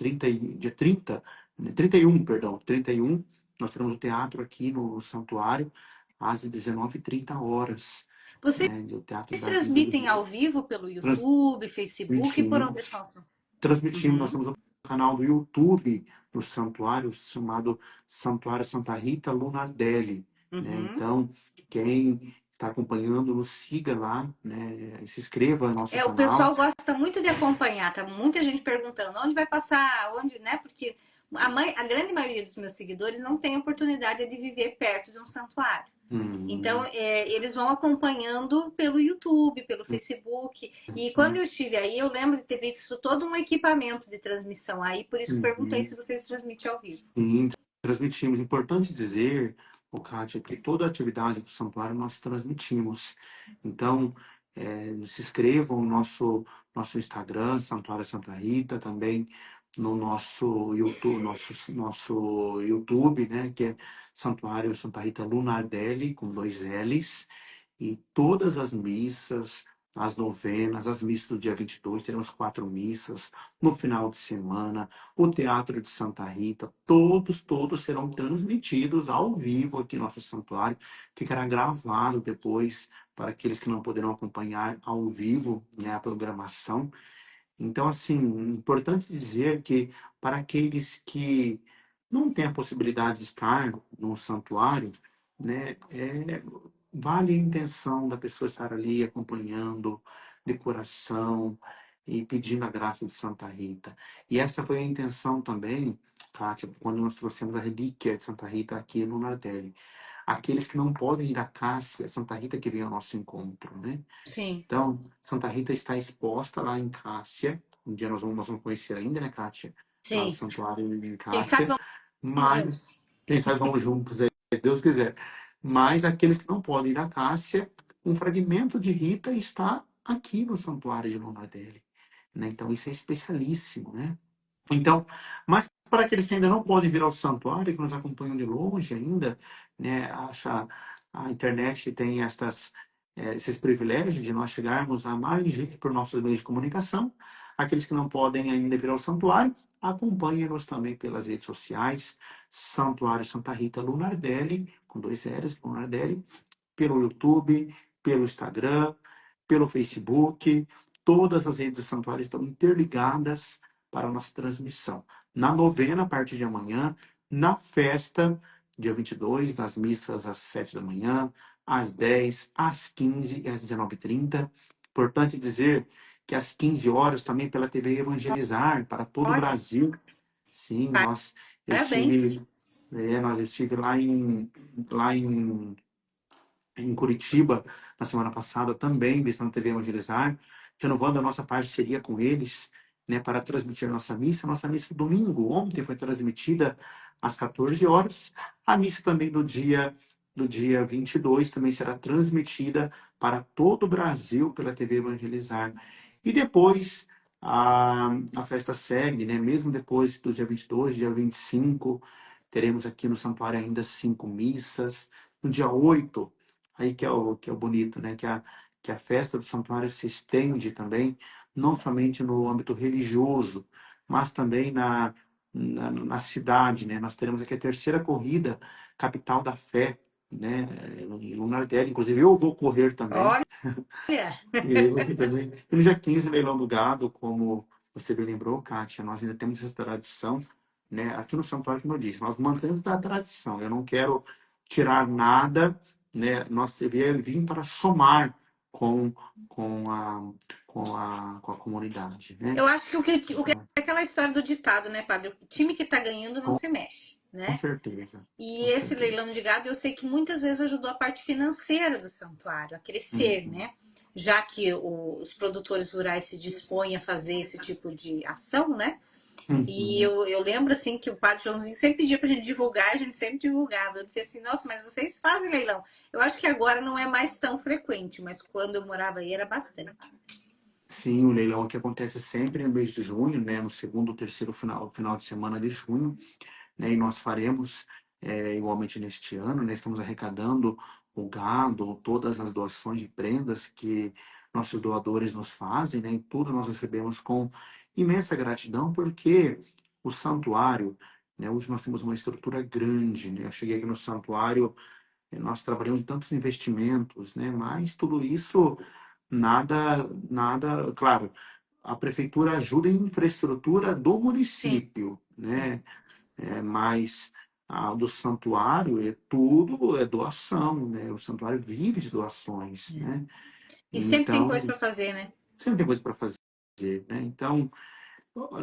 30, né, 31, perdão, 31, nós teremos o teatro aqui no santuário às 19h30, Vocês né, o Teatro da Vida transmitem ao vivo pelo Trans- YouTube, Facebook e por onde Transmitimos, são? transmitimos, nós Uhum. temos um canal do YouTube, no santuário chamado Santuário Santa Rita Lunardelli, né? Então, quem está acompanhando, nos siga lá, né? Se inscreva no nosso O canal. pessoal gosta muito de acompanhar, tá muita gente perguntando onde vai passar, onde, né? Porque a grande maioria dos meus seguidores não tem oportunidade de viver perto de um santuário. Então, eles vão acompanhando pelo YouTube, pelo Facebook. E quando eu estive aí, eu lembro de ter visto todo um equipamento de transmissão aí, por isso perguntei se vocês transmitem ao vivo. Sim, transmitimos. Importante dizer, Kátia, que toda a atividade do santuário nós transmitimos. Então, se inscrevam no nosso Instagram, Santuário Santa Rita, também no nosso YouTube, né, que é Santuário Santa Rita Lunardelli, com 2 L's. E todas as missas, as novenas, as missas do dia 22, teremos 4 missas no final de semana, o Teatro de Santa Rita, todos serão transmitidos ao vivo aqui no nosso santuário, ficará gravado depois para aqueles que não poderão acompanhar ao vivo, né, a programação. Então, assim, importante dizer que para aqueles que não têm a possibilidade de estar no santuário, né, vale a intenção da pessoa estar ali acompanhando de coração e pedindo a graça de Santa Rita. E essa foi a intenção também, Kátia, quando nós trouxemos a relíquia de Santa Rita aqui no Nardelli. Aqueles que não podem ir à Cássia, Santa Rita que vem ao nosso encontro, né? Sim. Então, Santa Rita está exposta lá em Cássia. Um dia nós vamos conhecer ainda, né, Kátia? Lá no Sim. santuário em Quem sabe Cássia. vamos Mas, juntos. quem sabe vamos juntos, se Deus quiser. Mas aqueles que não podem ir à Cássia, um fragmento de Rita está aqui no santuário de Lonadelli, né? Então, isso é especialíssimo, né? Então, mas para aqueles que ainda não podem vir ao santuário, que nos acompanham de longe ainda, né, a internet tem esses privilégios de nós chegarmos a mais gente por nossos meios de comunicação. Aqueles que não podem ainda vir ao santuário, acompanhem-nos também pelas redes sociais, Santuário Santa Rita Lunardelli, com 2 L's, Lunardelli, pelo YouTube, pelo Instagram, pelo Facebook. Todas as redes do santuário estão interligadas para a nossa transmissão. Na novena, a partir de amanhã, na festa, dia 22, nas missas às 7 da manhã, às 10, às 15 e às 19h30. Importante dizer que às 15 horas, também pela TV Evangelizar, para todo o Olha, Brasil. Sim, eu parabéns. estive, nós estive lá em Curitiba, na semana passada, também visitando a TV Evangelizar, renovando a nossa parceria com eles, né, para transmitir a nossa missa. Nossa missa domingo, ontem, foi transmitida às 14 horas. A missa também do dia 22 também será transmitida para todo o Brasil pela TV Evangelizar. E depois, a festa segue, né, mesmo depois do dia 22, dia 25, teremos aqui no santuário ainda 5 missas. No dia 8, aí que é o bonito, né? Que a festa do santuário se estende também, não somente no âmbito religioso, mas também na cidade, né? Nós teremos aqui a terceira corrida, Capital da Fé, né? Em Lunardelli. Inclusive, eu vou correr também. Olha, E você também. E no dia 15, leilão do gado, como você bem lembrou, Kátia, nós ainda temos essa tradição, né? Aqui no santuário, como eu disse, nós mantemos a tradição. Eu não quero tirar nada, né? Nós vim para somar com, com a, com a comunidade, né? eu acho que o que é aquela história do ditado, né, padre? O time que tá ganhando não Com, se mexe, com né? certeza, E com esse certeza. leilão de gado eu sei que muitas vezes ajudou a parte financeira do santuário a crescer, Uhum, né? Já que os produtores rurais se dispõem a fazer esse tipo de ação, né? E uhum. eu lembro assim que o padre Joãozinho sempre pedia pra gente divulgar, a gente sempre divulgava. Eu dizia assim, nossa, mas vocês fazem leilão. Eu acho que agora não é mais tão frequente, mas quando eu morava aí era bastante. Sim, o leilão aqui acontece sempre no mês de junho, né? No segundo ou terceiro final de semana de junho. Né? E nós faremos igualmente neste ano, né? Estamos arrecadando o gado, todas as doações de prendas que nossos doadores nos fazem, né? E tudo nós recebemos com imensa gratidão, porque o santuário, né? Hoje nós temos uma estrutura grande, né? Eu cheguei aqui no santuário, nós trabalhamos em tantos investimentos, né? Mas tudo isso, nada, claro, a prefeitura ajuda em infraestrutura do Sim, município, sim. né? Mas do santuário tudo é doação, né? O santuário vive de doações, né? E sempre tem coisa Então, para fazer, né? sempre tem coisa para fazer, né? Então,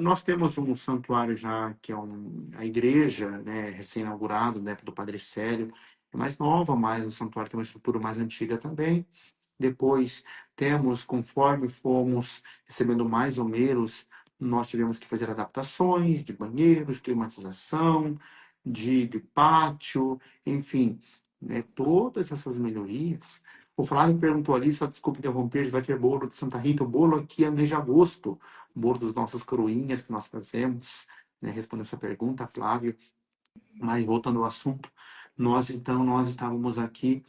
nós temos um santuário já que é a igreja, né, recém-inaugurado, né, do Padre Célio, é mais nova, mas o santuário tem uma estrutura mais antiga também. Depois temos, conforme fomos recebendo mais ou menos, nós tivemos que fazer adaptações de banheiros, climatização, de pátio, enfim, né, todas essas melhorias. O Flávio perguntou ali, só desculpa interromper, vai ter bolo de Santa Rita. O bolo aqui é mês de agosto, o bolo das nossas coroinhas que nós fazemos, né, respondendo essa pergunta, Flávio. Mas voltando ao assunto, nós estávamos aqui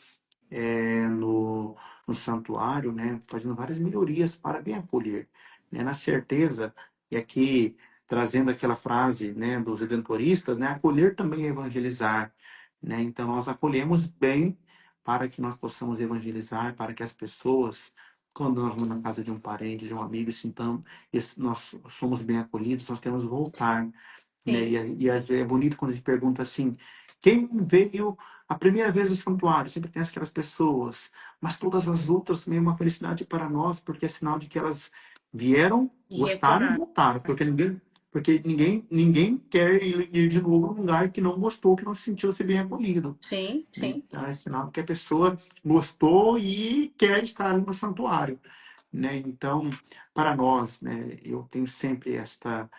no santuário, né, fazendo várias melhorias para bem acolher, né, na certeza, e aqui trazendo aquela frase, né, dos redentoristas, né, acolher também é evangelizar, né, então nós acolhemos bem para que nós possamos evangelizar, para que as pessoas, quando nós vamos na casa de um parente, de um amigo, sintamos, nós somos bem acolhidos, nós queremos voltar, né? Sim. E às vezes é bonito quando a gente pergunta assim, quem veio a primeira vez ao santuário? Sempre tem aquelas pessoas, mas todas as outras também é uma felicidade para nós, porque é sinal de que elas vieram, E gostaram e retornar. voltaram, porque ninguém quer ir de novo num lugar que não gostou, que não se sentiu-se bem acolhido, Sim, né? sim. Então é sinal que a pessoa gostou e quer estar ali no santuário, né? Então, para nós, né, eu tenho sempre esta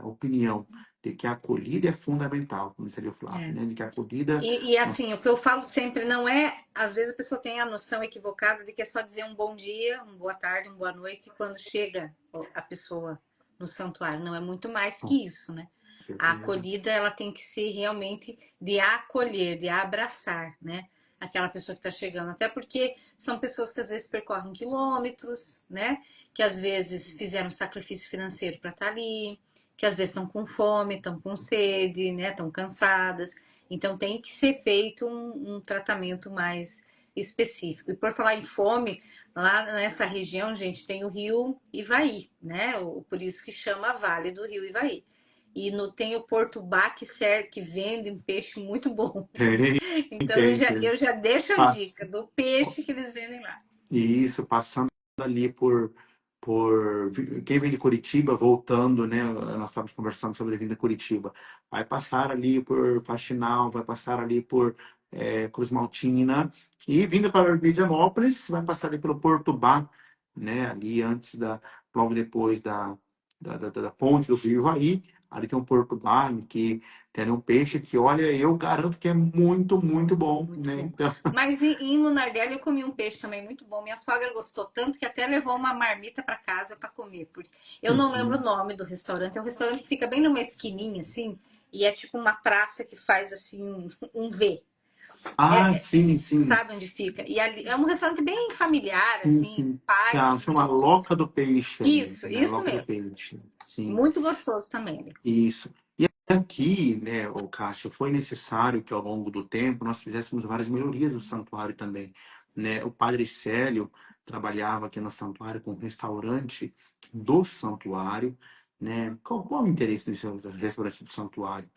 opinião de que a acolhida é fundamental, como disse ali o Flávio, É. né? De que a acolhida E assim, o que eu falo sempre não é, às vezes a pessoa tem a noção equivocada de que é só dizer um bom dia, uma boa tarde, uma boa noite quando chega a pessoa no santuário. Não é muito mais com que isso, né? A certeza acolhida ela tem que ser realmente de acolher, de abraçar, né? Aquela pessoa que está chegando. Até porque são pessoas que às vezes percorrem quilômetros, né? Que às vezes fizeram sacrifício financeiro para estar ali, que às vezes estão com fome, estão com sede, né? Estão cansadas. Então tem que ser feito um tratamento mais específico. E por falar em fome, lá nessa região, gente, tem o rio Ivaí, né? Por isso que chama Vale do Rio Ivaí. E tem o Porto Bá que vende um peixe muito bom. Então tem. eu já deixo a Passa, dica do peixe que eles vendem lá. isso, passando ali quem vem de Curitiba, voltando, né? Nós estávamos conversando sobre vindo de Curitiba. Vai passar ali por Faxinal, vai passar ali por Cruz Maltina e vindo para Indianópolis, vai passar ali pelo Porto Bá, né? Ali logo depois da ponte do Rio Ivaí, ali tem um Porto Bá que tem ali um peixe que, olha, eu garanto que é muito, muito bom, Muito né? bom. Então, Mas em Lunardelli eu comi um peixe também muito bom. Minha sogra gostou tanto que até levou uma marmita para casa para comer. Porque eu não lembro o nome do restaurante. É um restaurante que fica bem numa esquininha, assim. E é tipo uma praça que faz assim um V. sim, sim. Sabe onde fica? E ali é um restaurante bem familiar, Sim, assim, sim. pai, Chama filho. Loca do Peixe ali, né? Isso Loca do mesmo. Peixe. Sim, Muito gostoso também. isso. E aqui, né, o Cássio, foi necessário que ao longo do tempo nós fizéssemos várias melhorias no santuário também, né? O Padre Célio trabalhava aqui no santuário com um restaurante do santuário, né? Qual o interesse desse restaurante do santuário?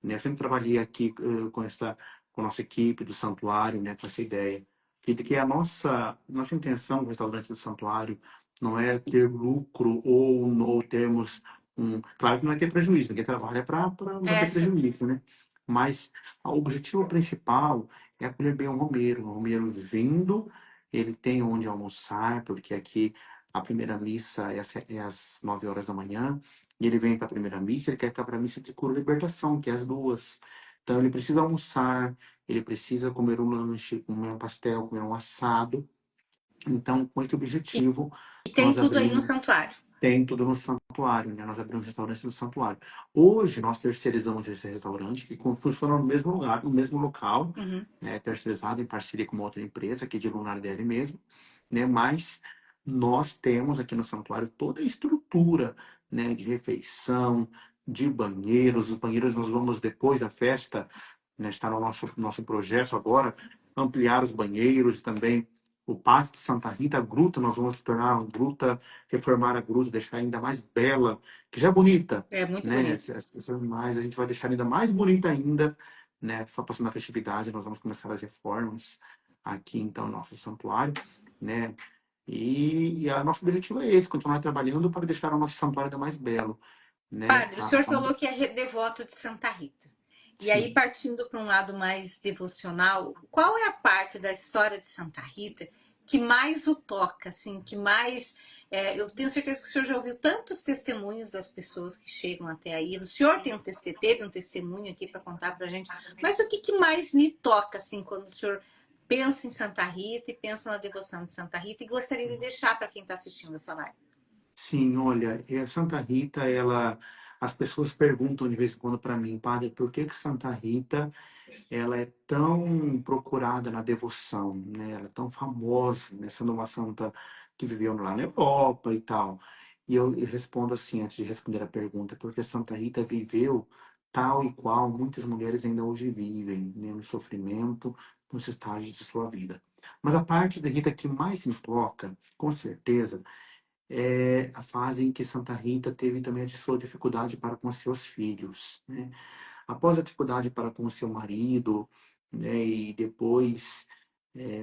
Né? Eu sempre trabalhei aqui com a nossa equipe do santuário, né, com essa ideia. Que a nossa intenção no restaurante do santuário não é ter lucro ou termos um. Claro que não é ter prejuízo, ninguém trabalha para não É ter assim. prejuízo, né? Mas o objetivo principal é acolher bem o Romeiro. O Romeiro vindo, ele tem onde almoçar, porque aqui a primeira missa é às 9 horas da manhã. E ele vem para a primeira missa, ele quer ficar para a missa de cura e libertação, que é as duas. Então ele precisa almoçar, ele precisa comer um lanche, comer um pastel, comer um assado. Então, com esse objetivo, E tem nós tudo aí no abrimos, santuário. tem tudo no santuário, né? Nós abrimos um restaurante no santuário. Hoje, nós terceirizamos esse restaurante, que funciona no mesmo lugar, no mesmo local, Uhum. né? Terceirizado em parceria com uma outra empresa, aqui de Lunardelli mesmo, né? Mas nós temos aqui no santuário toda a estrutura, né? De refeição, de banheiros. Os banheiros nós vamos, depois da festa, né? Está no nosso projeto agora, ampliar os banheiros também, o Pátio de Santa Rita, a gruta, nós vamos tornar uma gruta, reformar a gruta, deixar ainda mais bela, que já é bonita, É muito né? bonito. Mas a gente vai deixar ainda mais bonita ainda, né? Só passando a festividade, nós vamos começar as reformas aqui, então, no nosso santuário, né? E o nosso objetivo é esse, continuar trabalhando para deixar o nosso santuário ainda mais belo, né? Padre, o senhor falou que é devoto de Santa Rita. E aí, Sim. partindo para um lado mais devocional, qual é a parte da história de Santa Rita que mais o toca, assim, que mais... eu tenho certeza que o senhor já ouviu tantos testemunhos das pessoas que chegam até aí. O senhor teve um testemunho aqui para contar para a gente. Mas o que mais lhe toca, assim, quando o senhor pensa em Santa Rita e pensa na devoção de Santa Rita e gostaria de deixar para quem está assistindo essa live? Sim, olha, Santa Rita, as pessoas perguntam de vez em quando para mim, padre, por que que Santa Rita ela é tão procurada na devoção, né? Ela é tão famosa, né? Sendo uma santa que viveu lá na Europa e tal. E eu respondo assim, antes de responder a pergunta, porque Santa Rita viveu tal e qual muitas mulheres ainda hoje vivem, né? No sofrimento, nos estágios de sua vida. Mas a parte da Rita que mais me toca, com certeza, é a fase em que Santa Rita teve também a sua dificuldade para com seus filhos, né? Após a dificuldade para com o seu marido, né, e depois,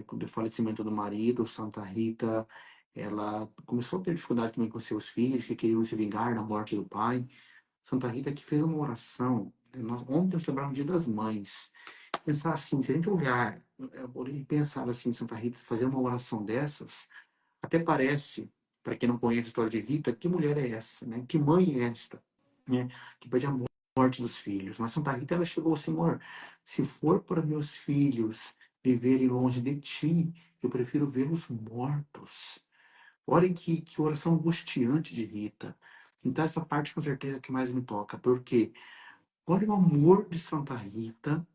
com o falecimento do marido, Santa Rita, ela começou a ter dificuldade também com seus filhos, que queriam se vingar da morte do pai. Santa Rita que fez uma oração, né, ontem nós celebramos o Dia das Mães. Pensar assim, se a gente olhar e pensar assim, Santa Rita fazer uma oração dessas, até parece, para quem não conhece a história de Rita, que mulher é essa, né? Que mãe é esta, né? Que pede a morte dos filhos. Mas Santa Rita, ela chegou, Senhor, se for para meus filhos viverem longe de ti, eu prefiro vê-los mortos. Olha que oração angustiante de Rita. Então essa parte com certeza que mais me toca, porque olha o amor de Santa Rita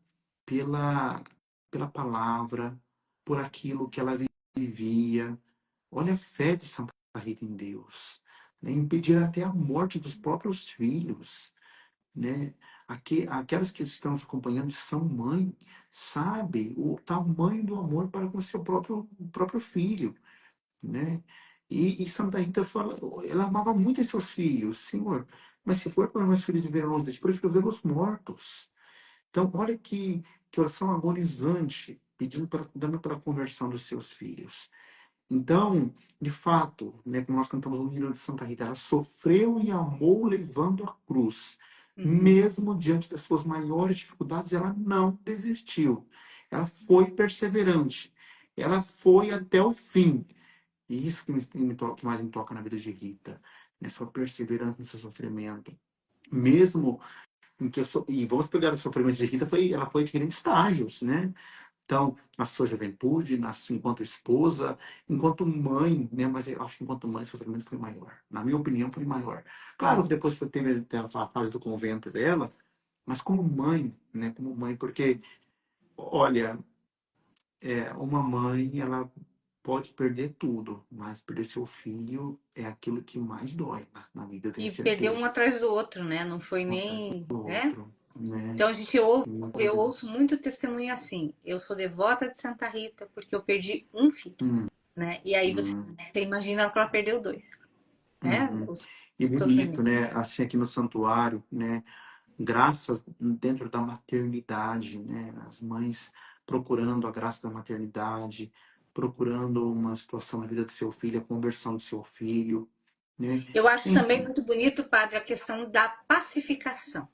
pela, pela palavra, por aquilo que ela vivia. Olha a fé de Santa Rita em Deus, né? Impedir até a morte dos próprios filhos, né? Aquelas que estão nos acompanhando são mãe, sabe o tamanho do amor para com o seu próprio filho, né? E Santa Rita fala, ela amava muito os seus filhos, Senhor, mas se for para meus filhos viverem longe de ti, eu prefiro vê-los mortos. Então, olha que oração agonizante, dando pela conversão dos seus filhos. Então, de fato, né, como nós cantamos no hino de Santa Rita, ela sofreu e amou levando a cruz. Mesmo diante das suas maiores dificuldades, ela não desistiu. Ela foi perseverante. Ela foi até o fim. E isso que mais me toca na vida de Rita, né, sua perseverança no seu sofrimento. Mesmo em que e vamos pegar o sofrimento de Rita, ela foi adquirindo estágios, né? Então, na sua juventude, enquanto esposa, enquanto mãe, né? Mas eu acho que enquanto mãe o sofrimento foi maior. Na minha opinião, foi maior. Claro que depois teve a fase do convento dela, mas como mãe, né? Como mãe, porque, olha, uma mãe, ela pode perder tudo, mas perder seu filho é aquilo que mais dói na vida, eu tenho E perdeu um certeza. atrás do outro, né? Não foi Um atrás nem, do né? outro, né? Então a gente ouve, Meu eu ouço Deus. muito testemunho assim. Eu sou devota de Santa Rita porque eu perdi um filho, Hum, né? E aí você hum. imagina que ela perdeu dois, né? Uhum. O E bonito, sofrimento. né? Assim, aqui no santuário, né? Graças dentro da maternidade, né? As mães procurando a graça da maternidade, procurando uma situação na vida do seu filho, a conversão do seu filho, né? Eu acho também Enfim. muito bonito, padre, a questão da pacificação.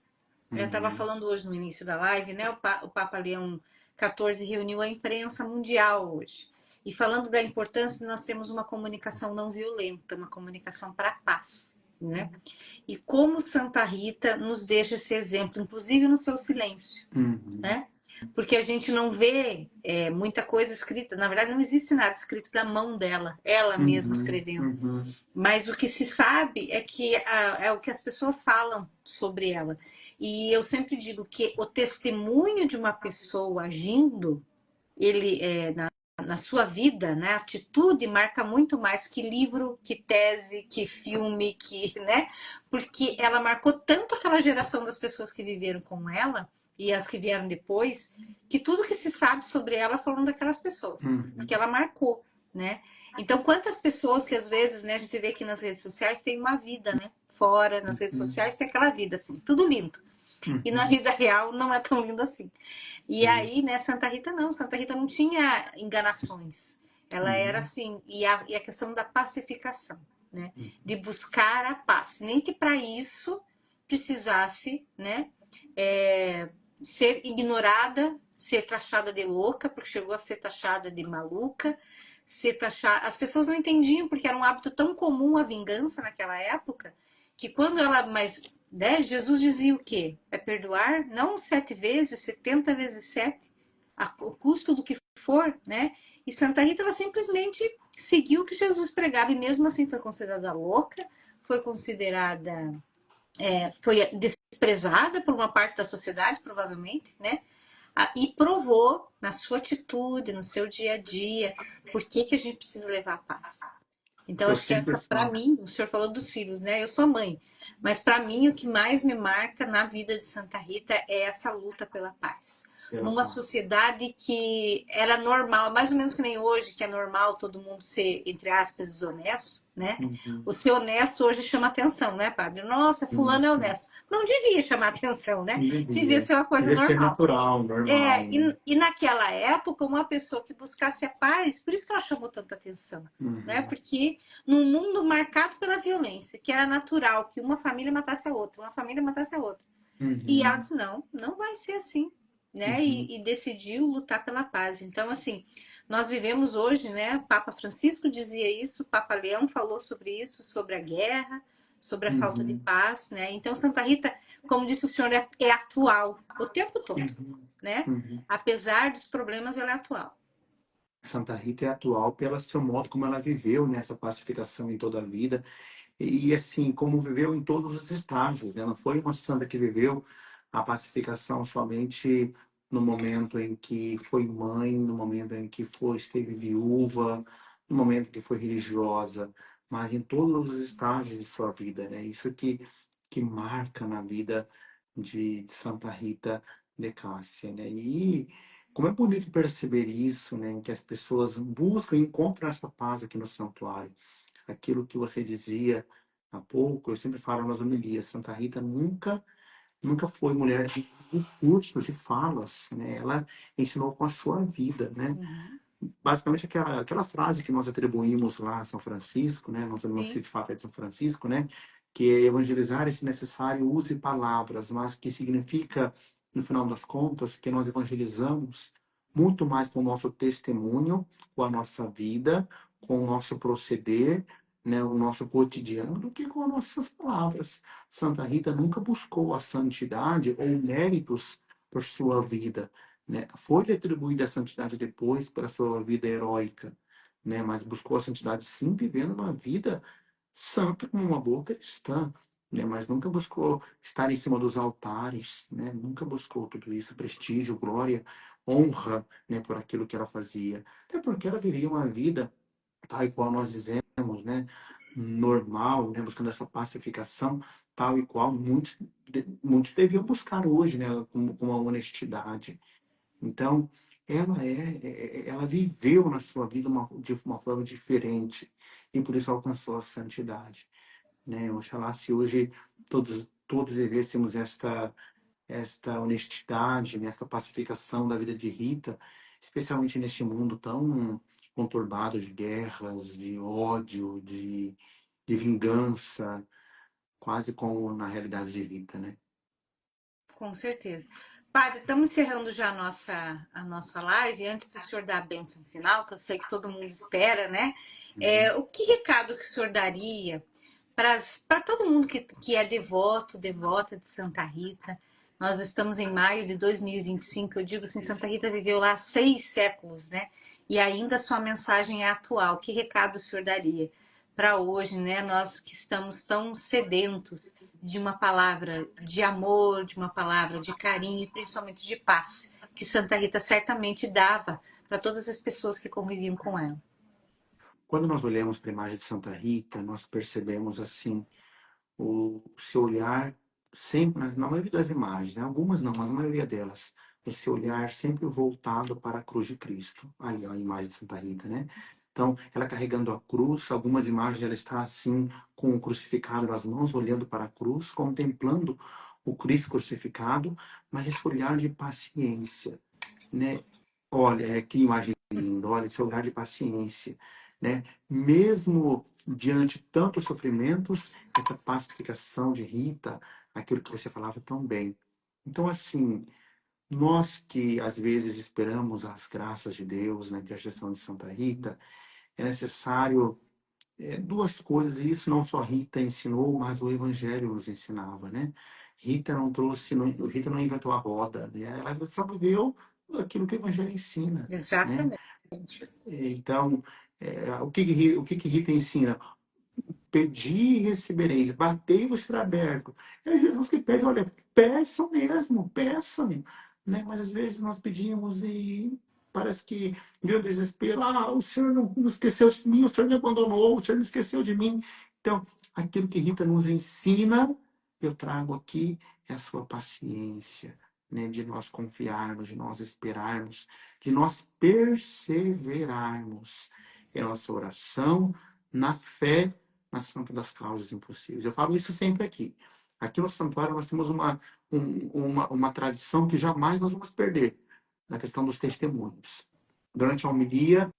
Eu estava Uhum. falando hoje no início da live, né? O Papa Leão XIV reuniu a imprensa mundial hoje. E falando da importância de nós termos uma comunicação não violenta, uma comunicação para a paz, né? E como Santa Rita nos deixa esse exemplo, inclusive no seu silêncio, Uhum. né? Porque a gente não vê muita coisa escrita, na verdade não existe nada escrito da mão dela, ela mesma Uhum. escrevendo. Uhum. Mas o que se sabe é que é o que as pessoas falam sobre ela. E eu sempre digo que o testemunho de uma pessoa agindo, ele na sua vida, né, a atitude marca muito mais que livro, que tese, que filme, que, né? Porque ela marcou tanto aquela geração das pessoas que viveram com ela e as que vieram depois, que tudo que se sabe sobre ela foram daquelas pessoas, Uhum. porque ela marcou. né? Então, quantas pessoas que às vezes, né, a gente vê aqui nas redes sociais tem uma vida, né? Fora, nas redes sociais tem aquela vida assim, tudo lindo. E na vida real não é tão lindo assim. E aí, né, Santa Rita não, Santa Rita não tinha enganações. Ela era assim, e a questão da pacificação, né? De buscar a paz. Nem que para isso precisasse, né, ser ignorada, ser taxada de louca, porque chegou a ser taxada de maluca, ser taxada. As pessoas não entendiam, porque era um hábito tão comum a vingança naquela época, que quando ela. Mas, né, Jesus dizia o quê? É perdoar, não 7 vezes, 70 vezes 7, o custo do que for, né? E Santa Rita, ela simplesmente seguiu o que Jesus pregava, e mesmo assim foi considerada louca, foi considerada foi desprezada por uma parte da sociedade, provavelmente, né? E provou na sua atitude, no seu dia a dia, por que, que a gente precisa levar a paz. Então, Eu acho que sempre essa, para falo. mim, o senhor falou dos filhos, né? Eu sou mãe, mas para mim o que mais me marca na vida de Santa Rita é essa luta pela paz. Pela Numa paz. sociedade que era normal, mais ou menos que nem hoje, que é normal todo mundo ser, entre aspas, desonesto, né? Uhum. O ser honesto hoje chama atenção, né, padre? Nossa, Sim, fulano é sim. honesto. Não devia chamar atenção, né? Não Devia devia. ser uma coisa Devia ser normal. natural, normal, né? E naquela época, uma pessoa que buscasse a paz, por isso que ela chamou tanta atenção, né? Uhum. Porque num mundo marcado pela violência, que era natural que uma família matasse a outra, uma família matasse a outra. E ela Uhum. disse: não, não vai ser assim, né? Uhum. E decidiu lutar pela paz. Então, assim, nós vivemos hoje, né? O Papa Francisco dizia isso, o Papa Leão falou sobre isso, sobre a guerra, sobre a falta de Uhum. paz, né? Então, Santa Rita, como disse o senhor, é atual o tempo todo, Uhum. né? Uhum. Apesar dos problemas, ela é atual. Santa Rita é atual pelo seu modo como ela viveu nessa pacificação em toda a vida. E assim, como viveu em todos os estágios, né? Não foi uma santa que viveu a pacificação somente no momento em que foi mãe, no momento em que esteve viúva, no momento em que foi religiosa, mas em todos os estágios de sua vida, né? Isso que marca na vida de Santa Rita de Cássia, né? E como é bonito perceber isso, né? Em que as pessoas buscam e encontram essa paz aqui no santuário. Aquilo que você dizia há pouco, eu sempre falo nas homilias, Santa Rita nunca foi mulher de cursos, de falas, né? Ela ensinou com a sua vida, né? Uhum. Basicamente aquela frase que nós atribuímos lá a São Francisco, né? Não sei Sim, de fato é de São Francisco, né? Que é evangelizar, se necessário, use palavras, mas que significa, no final das contas, que nós evangelizamos muito mais com o nosso testemunho, com a nossa vida, com o nosso proceder, né? O nosso cotidiano, do que com as nossas palavras. Santa Rita nunca buscou a santidade ou méritos por sua vida, né? Foi-lhe atribuída a santidade depois pela sua vida heróica, né? Mas buscou a santidade sim, vivendo uma vida santa como uma boa cristã, né? Mas nunca buscou estar em cima dos altares, né? Nunca buscou tudo isso, prestígio, glória, honra, né? Por aquilo que ela fazia. Até porque ela vivia uma vida, tal e qual nós dizemos, né? Normal, né? Buscando essa pacificação, tal e qual muitos deviam buscar hoje, né? Com uma honestidade. Então, ela viveu na sua vida de uma forma diferente e por isso alcançou a santidade, né? Oxalá se hoje todos vivêssemos esta honestidade, nessa pacificação da vida de Rita, especialmente neste mundo tão conturbado de guerras, de ódio, de vingança, quase como na realidade de Rita, né? com certeza. Padre, estamos encerrando já a nossa live. Antes do senhor dar a bênção final, que eu sei que todo mundo espera, né? Uhum. O que recado que o senhor daria para todo mundo que é devoto, devota de Santa Rita? Nós estamos em maio de 2025. Eu digo assim, Santa Rita viveu lá 6 séculos, né? E ainda sua mensagem é atual. Que recado o senhor daria para hoje, né? Nós que estamos tão sedentos de uma palavra de amor, de uma palavra de carinho e principalmente de paz, que Santa Rita certamente dava para todas as pessoas que conviviam com ela. Quando nós olhamos para a imagem de Santa Rita, nós percebemos assim o seu olhar sempre, na maioria das imagens, né? Algumas não, mas a maioria delas, o seu olhar sempre voltado para a cruz de Cristo. Ali, ó, a imagem de Santa Rita, né? Então, ela carregando a cruz, algumas imagens ela está assim, com o crucificado nas mãos, olhando para a cruz, contemplando o Cristo crucificado, mas esse olhar de paciência, né? Olha, que imagem linda, olha, esse olhar de paciência, né? Mesmo diante de tantos sofrimentos, essa pacificação de Rita, aquilo que você falava tão bem. Então, assim, nós que às vezes esperamos as graças de Deus na intercessão de Santa Rita, é necessário duas coisas, e isso não só Rita ensinou, mas o Evangelho nos ensinava, né? Rita não inventou a roda, né? Ela só viveu aquilo que o Evangelho ensina, né? Exatamente. Então, o que que Rita ensina? Pedi e recebereis, batei e vos será aberto. É Jesus que pede, olha, peçam mesmo, peçam, né? Mas às vezes nós pedimos e parece que meu desespero, o Senhor não esqueceu de mim, o Senhor me abandonou, o Senhor não esqueceu de mim. Então, aquilo que Rita nos ensina, eu trago aqui, é a sua paciência, né? De nós confiarmos, de nós esperarmos, de nós perseverarmos em nossa oração, na fé, na Santa das Causas Impossíveis. Eu falo isso sempre aqui. Aqui no santuário nós temos uma tradição que jamais nós vamos perder, na questão dos testemunhos. Durante a homilia,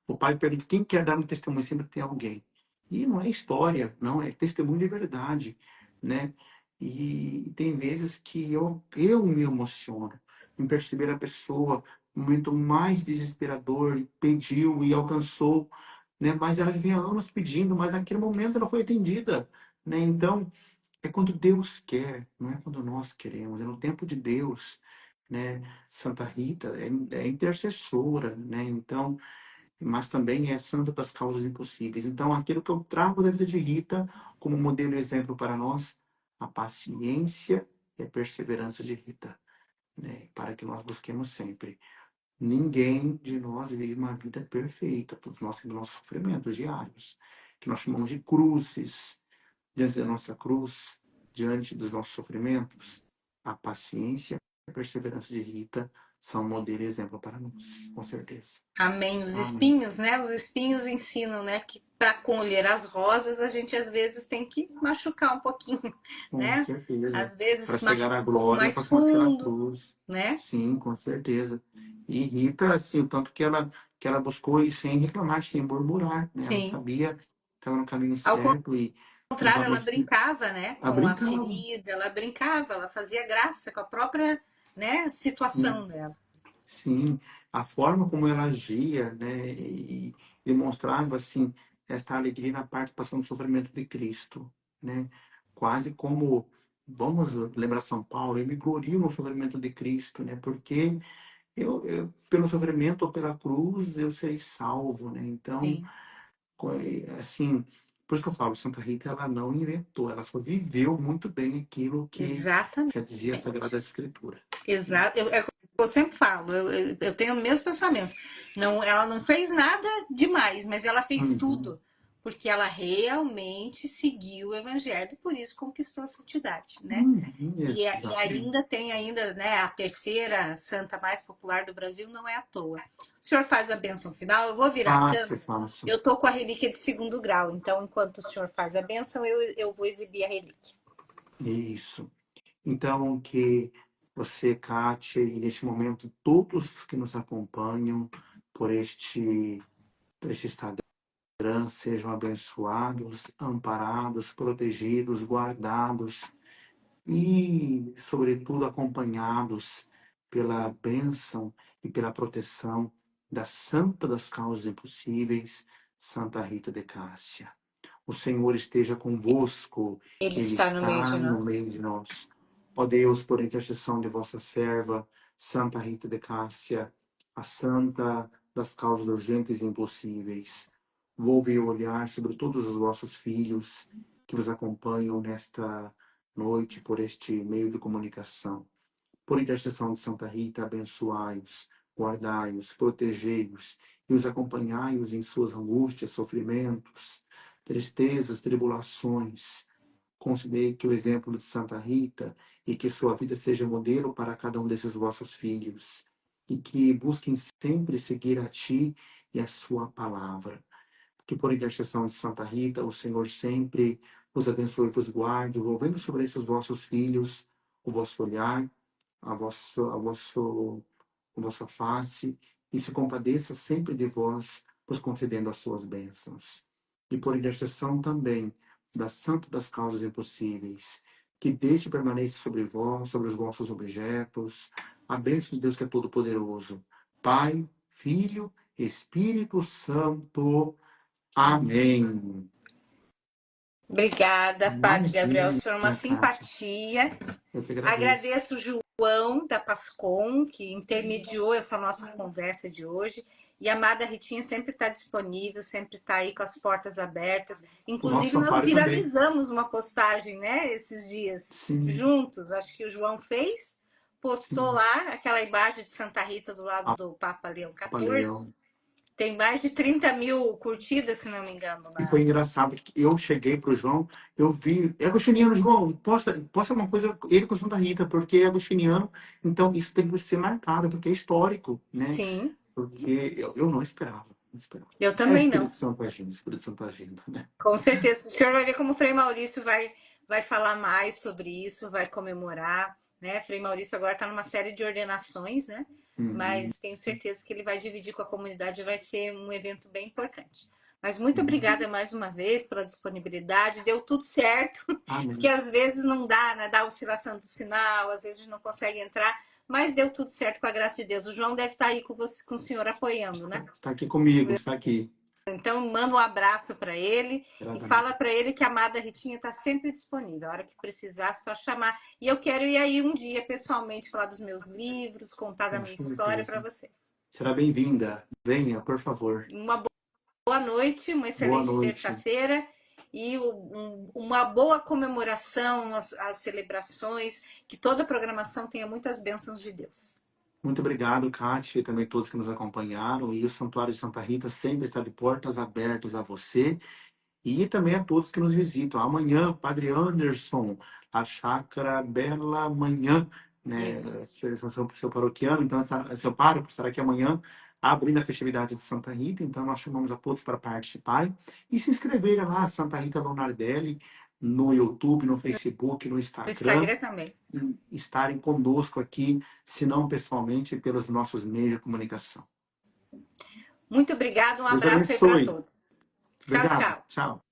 o pai pergunta quem quer dar um testemunho, sempre tem alguém. E não é história, não, é testemunho de verdade, né? E tem vezes que eu me emociono em perceber a pessoa no momento mais desesperador, e pediu e alcançou, né? Mas ela vinha anos pedindo, mas naquele momento ela foi atendida, né? Então, é quando Deus quer, não é quando nós queremos, é no tempo de Deus, né? Santa Rita é intercessora, né? Então, mas também é santa das causas impossíveis. Então, aquilo que eu trago da vida de Rita como modelo e exemplo para nós, a paciência e a perseverança de Rita, né? Para que nós busquemos sempre. Ninguém de nós vive uma vida perfeita. Todos nós temos nossos sofrimentos diários, que nós chamamos de cruzes. Diante da nossa cruz, diante dos nossos sofrimentos, a paciência e a perseverança de Rita são modelo e exemplo para nós, com certeza. Amém. Os Amém. espinhos, né? Os espinhos ensinam, né? Que para colher as rosas a gente às vezes tem que machucar um pouquinho, Com né? certeza. Às Para vezes chegar machuca à um pouco glória, mais passamos pela fundo, cruz. né? Sim, com certeza. E Rita, assim, o tanto que ela buscou e sem reclamar, sem murmurar, né? Ela Sim. sabia que estava no caminho Ao certo e contrário, ela novamente brincava, né? a Com a brincar. ferida, ela brincava, ela fazia graça com a própria, né? Situação dela. Sim, a forma como ela agia, né, e demonstrava assim esta alegria na participação do sofrimento de Cristo, né, quase como vamos lembrar São Paulo, eu me glorio no sofrimento de Cristo, né, porque pelo sofrimento ou pela cruz eu serei salvo, né, então Sim. assim, por isso que eu falo, Santa Rita ela não inventou, ela só viveu muito bem aquilo que Exatamente. já dizia a Sagrada Escritura. Exato. É o que eu sempre falo, eu tenho o mesmo pensamento. Não, ela não fez nada demais, mas ela fez Uhum. tudo. Porque ela realmente seguiu o evangelho e por isso conquistou a santidade, né? E ainda Exatamente. tem ainda, né, a terceira santa mais popular do Brasil, não é à toa. O senhor faz a bênção final, eu vou virar a Faço, câmera. faço. Eu tô com a relíquia de segundo grau, então enquanto o senhor faz a bênção, eu vou exibir a relíquia. Isso. Então, que você, Kátia, e neste momento, todos que nos acompanham por este Instagram, sejam abençoados, amparados, protegidos, guardados e, sobretudo, acompanhados pela bênção e pela proteção da Santa das Causas Impossíveis, Santa Rita de Cássia. O Senhor esteja convosco, Ele Ele está no meio está de no nós. meio de nós. Ó Deus, por intercessão de vossa serva, Santa Rita de Cássia, a Santa das causas urgentes e impossíveis, volve o olhar sobre todos os vossos filhos que vos acompanham nesta noite por este meio de comunicação. Por intercessão de Santa Rita, abençoai-os, guardai-os, protegei-os e os acompanhai-os em suas angústias, sofrimentos, tristezas, tribulações. Considerei que o exemplo de Santa Rita e que sua vida seja modelo para cada um desses vossos filhos e que busquem sempre seguir a Ti e a sua palavra. Que por intercessão de Santa Rita, o Senhor sempre os abençoe e vos guarde, volvendo sobre esses vossos filhos o vosso olhar, a vossa face, e se compadeça sempre de vós, vos concedendo as suas bênçãos. E por intercessão também da Santa das Causas Impossíveis, que deixe permaneça sobre vós, sobre os vossos objetos, a bênção de Deus que é todo-poderoso, Pai, Filho, Espírito Santo. Amém. Obrigada, Padre Gabriel. O senhor é uma Imagina, Kátia. simpatia. Eu que agradeço. Agradeço o João da Pascom, que intermediou essa nossa conversa de hoje. E a amada Ritinha sempre está disponível, sempre está aí com as portas abertas. O Inclusive, nosso nós santuário também. viralizamos uma postagem, né, esses dias, Sim, juntos. Acho que o João fez, postou sim. lá aquela imagem de Santa Rita do lado do Papa Leão Valeu. XIV. Tem mais de 30 mil curtidas, se não me engano. E foi engraçado que eu cheguei pro João, eu vi, é agostiniano, João, posta uma coisa, ele com Santa Rita, porque é agostiniano, então isso tem que ser marcado, porque é histórico, né? Sim, Porque eu não esperava, não esperava. eu É o também não. Espírito Santo agindo, né? Com certeza. O senhor vai ver como o Frei Maurício vai falar mais sobre isso, vai comemorar, né? Frei Maurício agora está numa série de ordenações, né? Mas tenho certeza que ele vai dividir com a comunidade, vai ser um evento bem importante. Mas muito obrigada mais uma vez pela disponibilidade, deu tudo certo, porque Amém. às vezes não dá, né? Dá oscilação do sinal, às vezes a gente não consegue entrar, mas deu tudo certo com a graça de Deus. O João deve estar aí com você, com o senhor apoiando, né? Está aqui comigo, está aqui. Então, manda um abraço para ele e Gratamente. fala para ele que a amada Ritinha está sempre disponível. A hora que precisar, é só chamar. E eu quero ir aí um dia, pessoalmente, falar dos meus livros, contar da Com minha história para certeza. vocês. Será bem-vinda. Venha, por favor. Uma boa noite, uma Boa excelente noite. terça-feira e uma boa comemoração, as celebrações, que toda a programação tenha muitas bênçãos de Deus. Muito obrigado, Kátia, e também todos que nos acompanharam. E o Santuário de Santa Rita sempre está de portas abertas a você e também a todos que nos visitam. Amanhã, Padre Anderson, a Chácara Bela Manhã, né? Seu paroquiano, então, seu pároco estará aqui amanhã, abrindo a festividade de Santa Rita. Então, nós chamamos a todos para participarem e se inscreverem lá, Santa Rita Lonardelli, no YouTube, no Facebook, no No Instagram. Instagram também. E estarem conosco aqui, se não pessoalmente, pelos nossos meios de comunicação. Muito obrigada, um Deus abraço aí para abençoe. todos. Tchau, Obrigado. tchau. Tchau.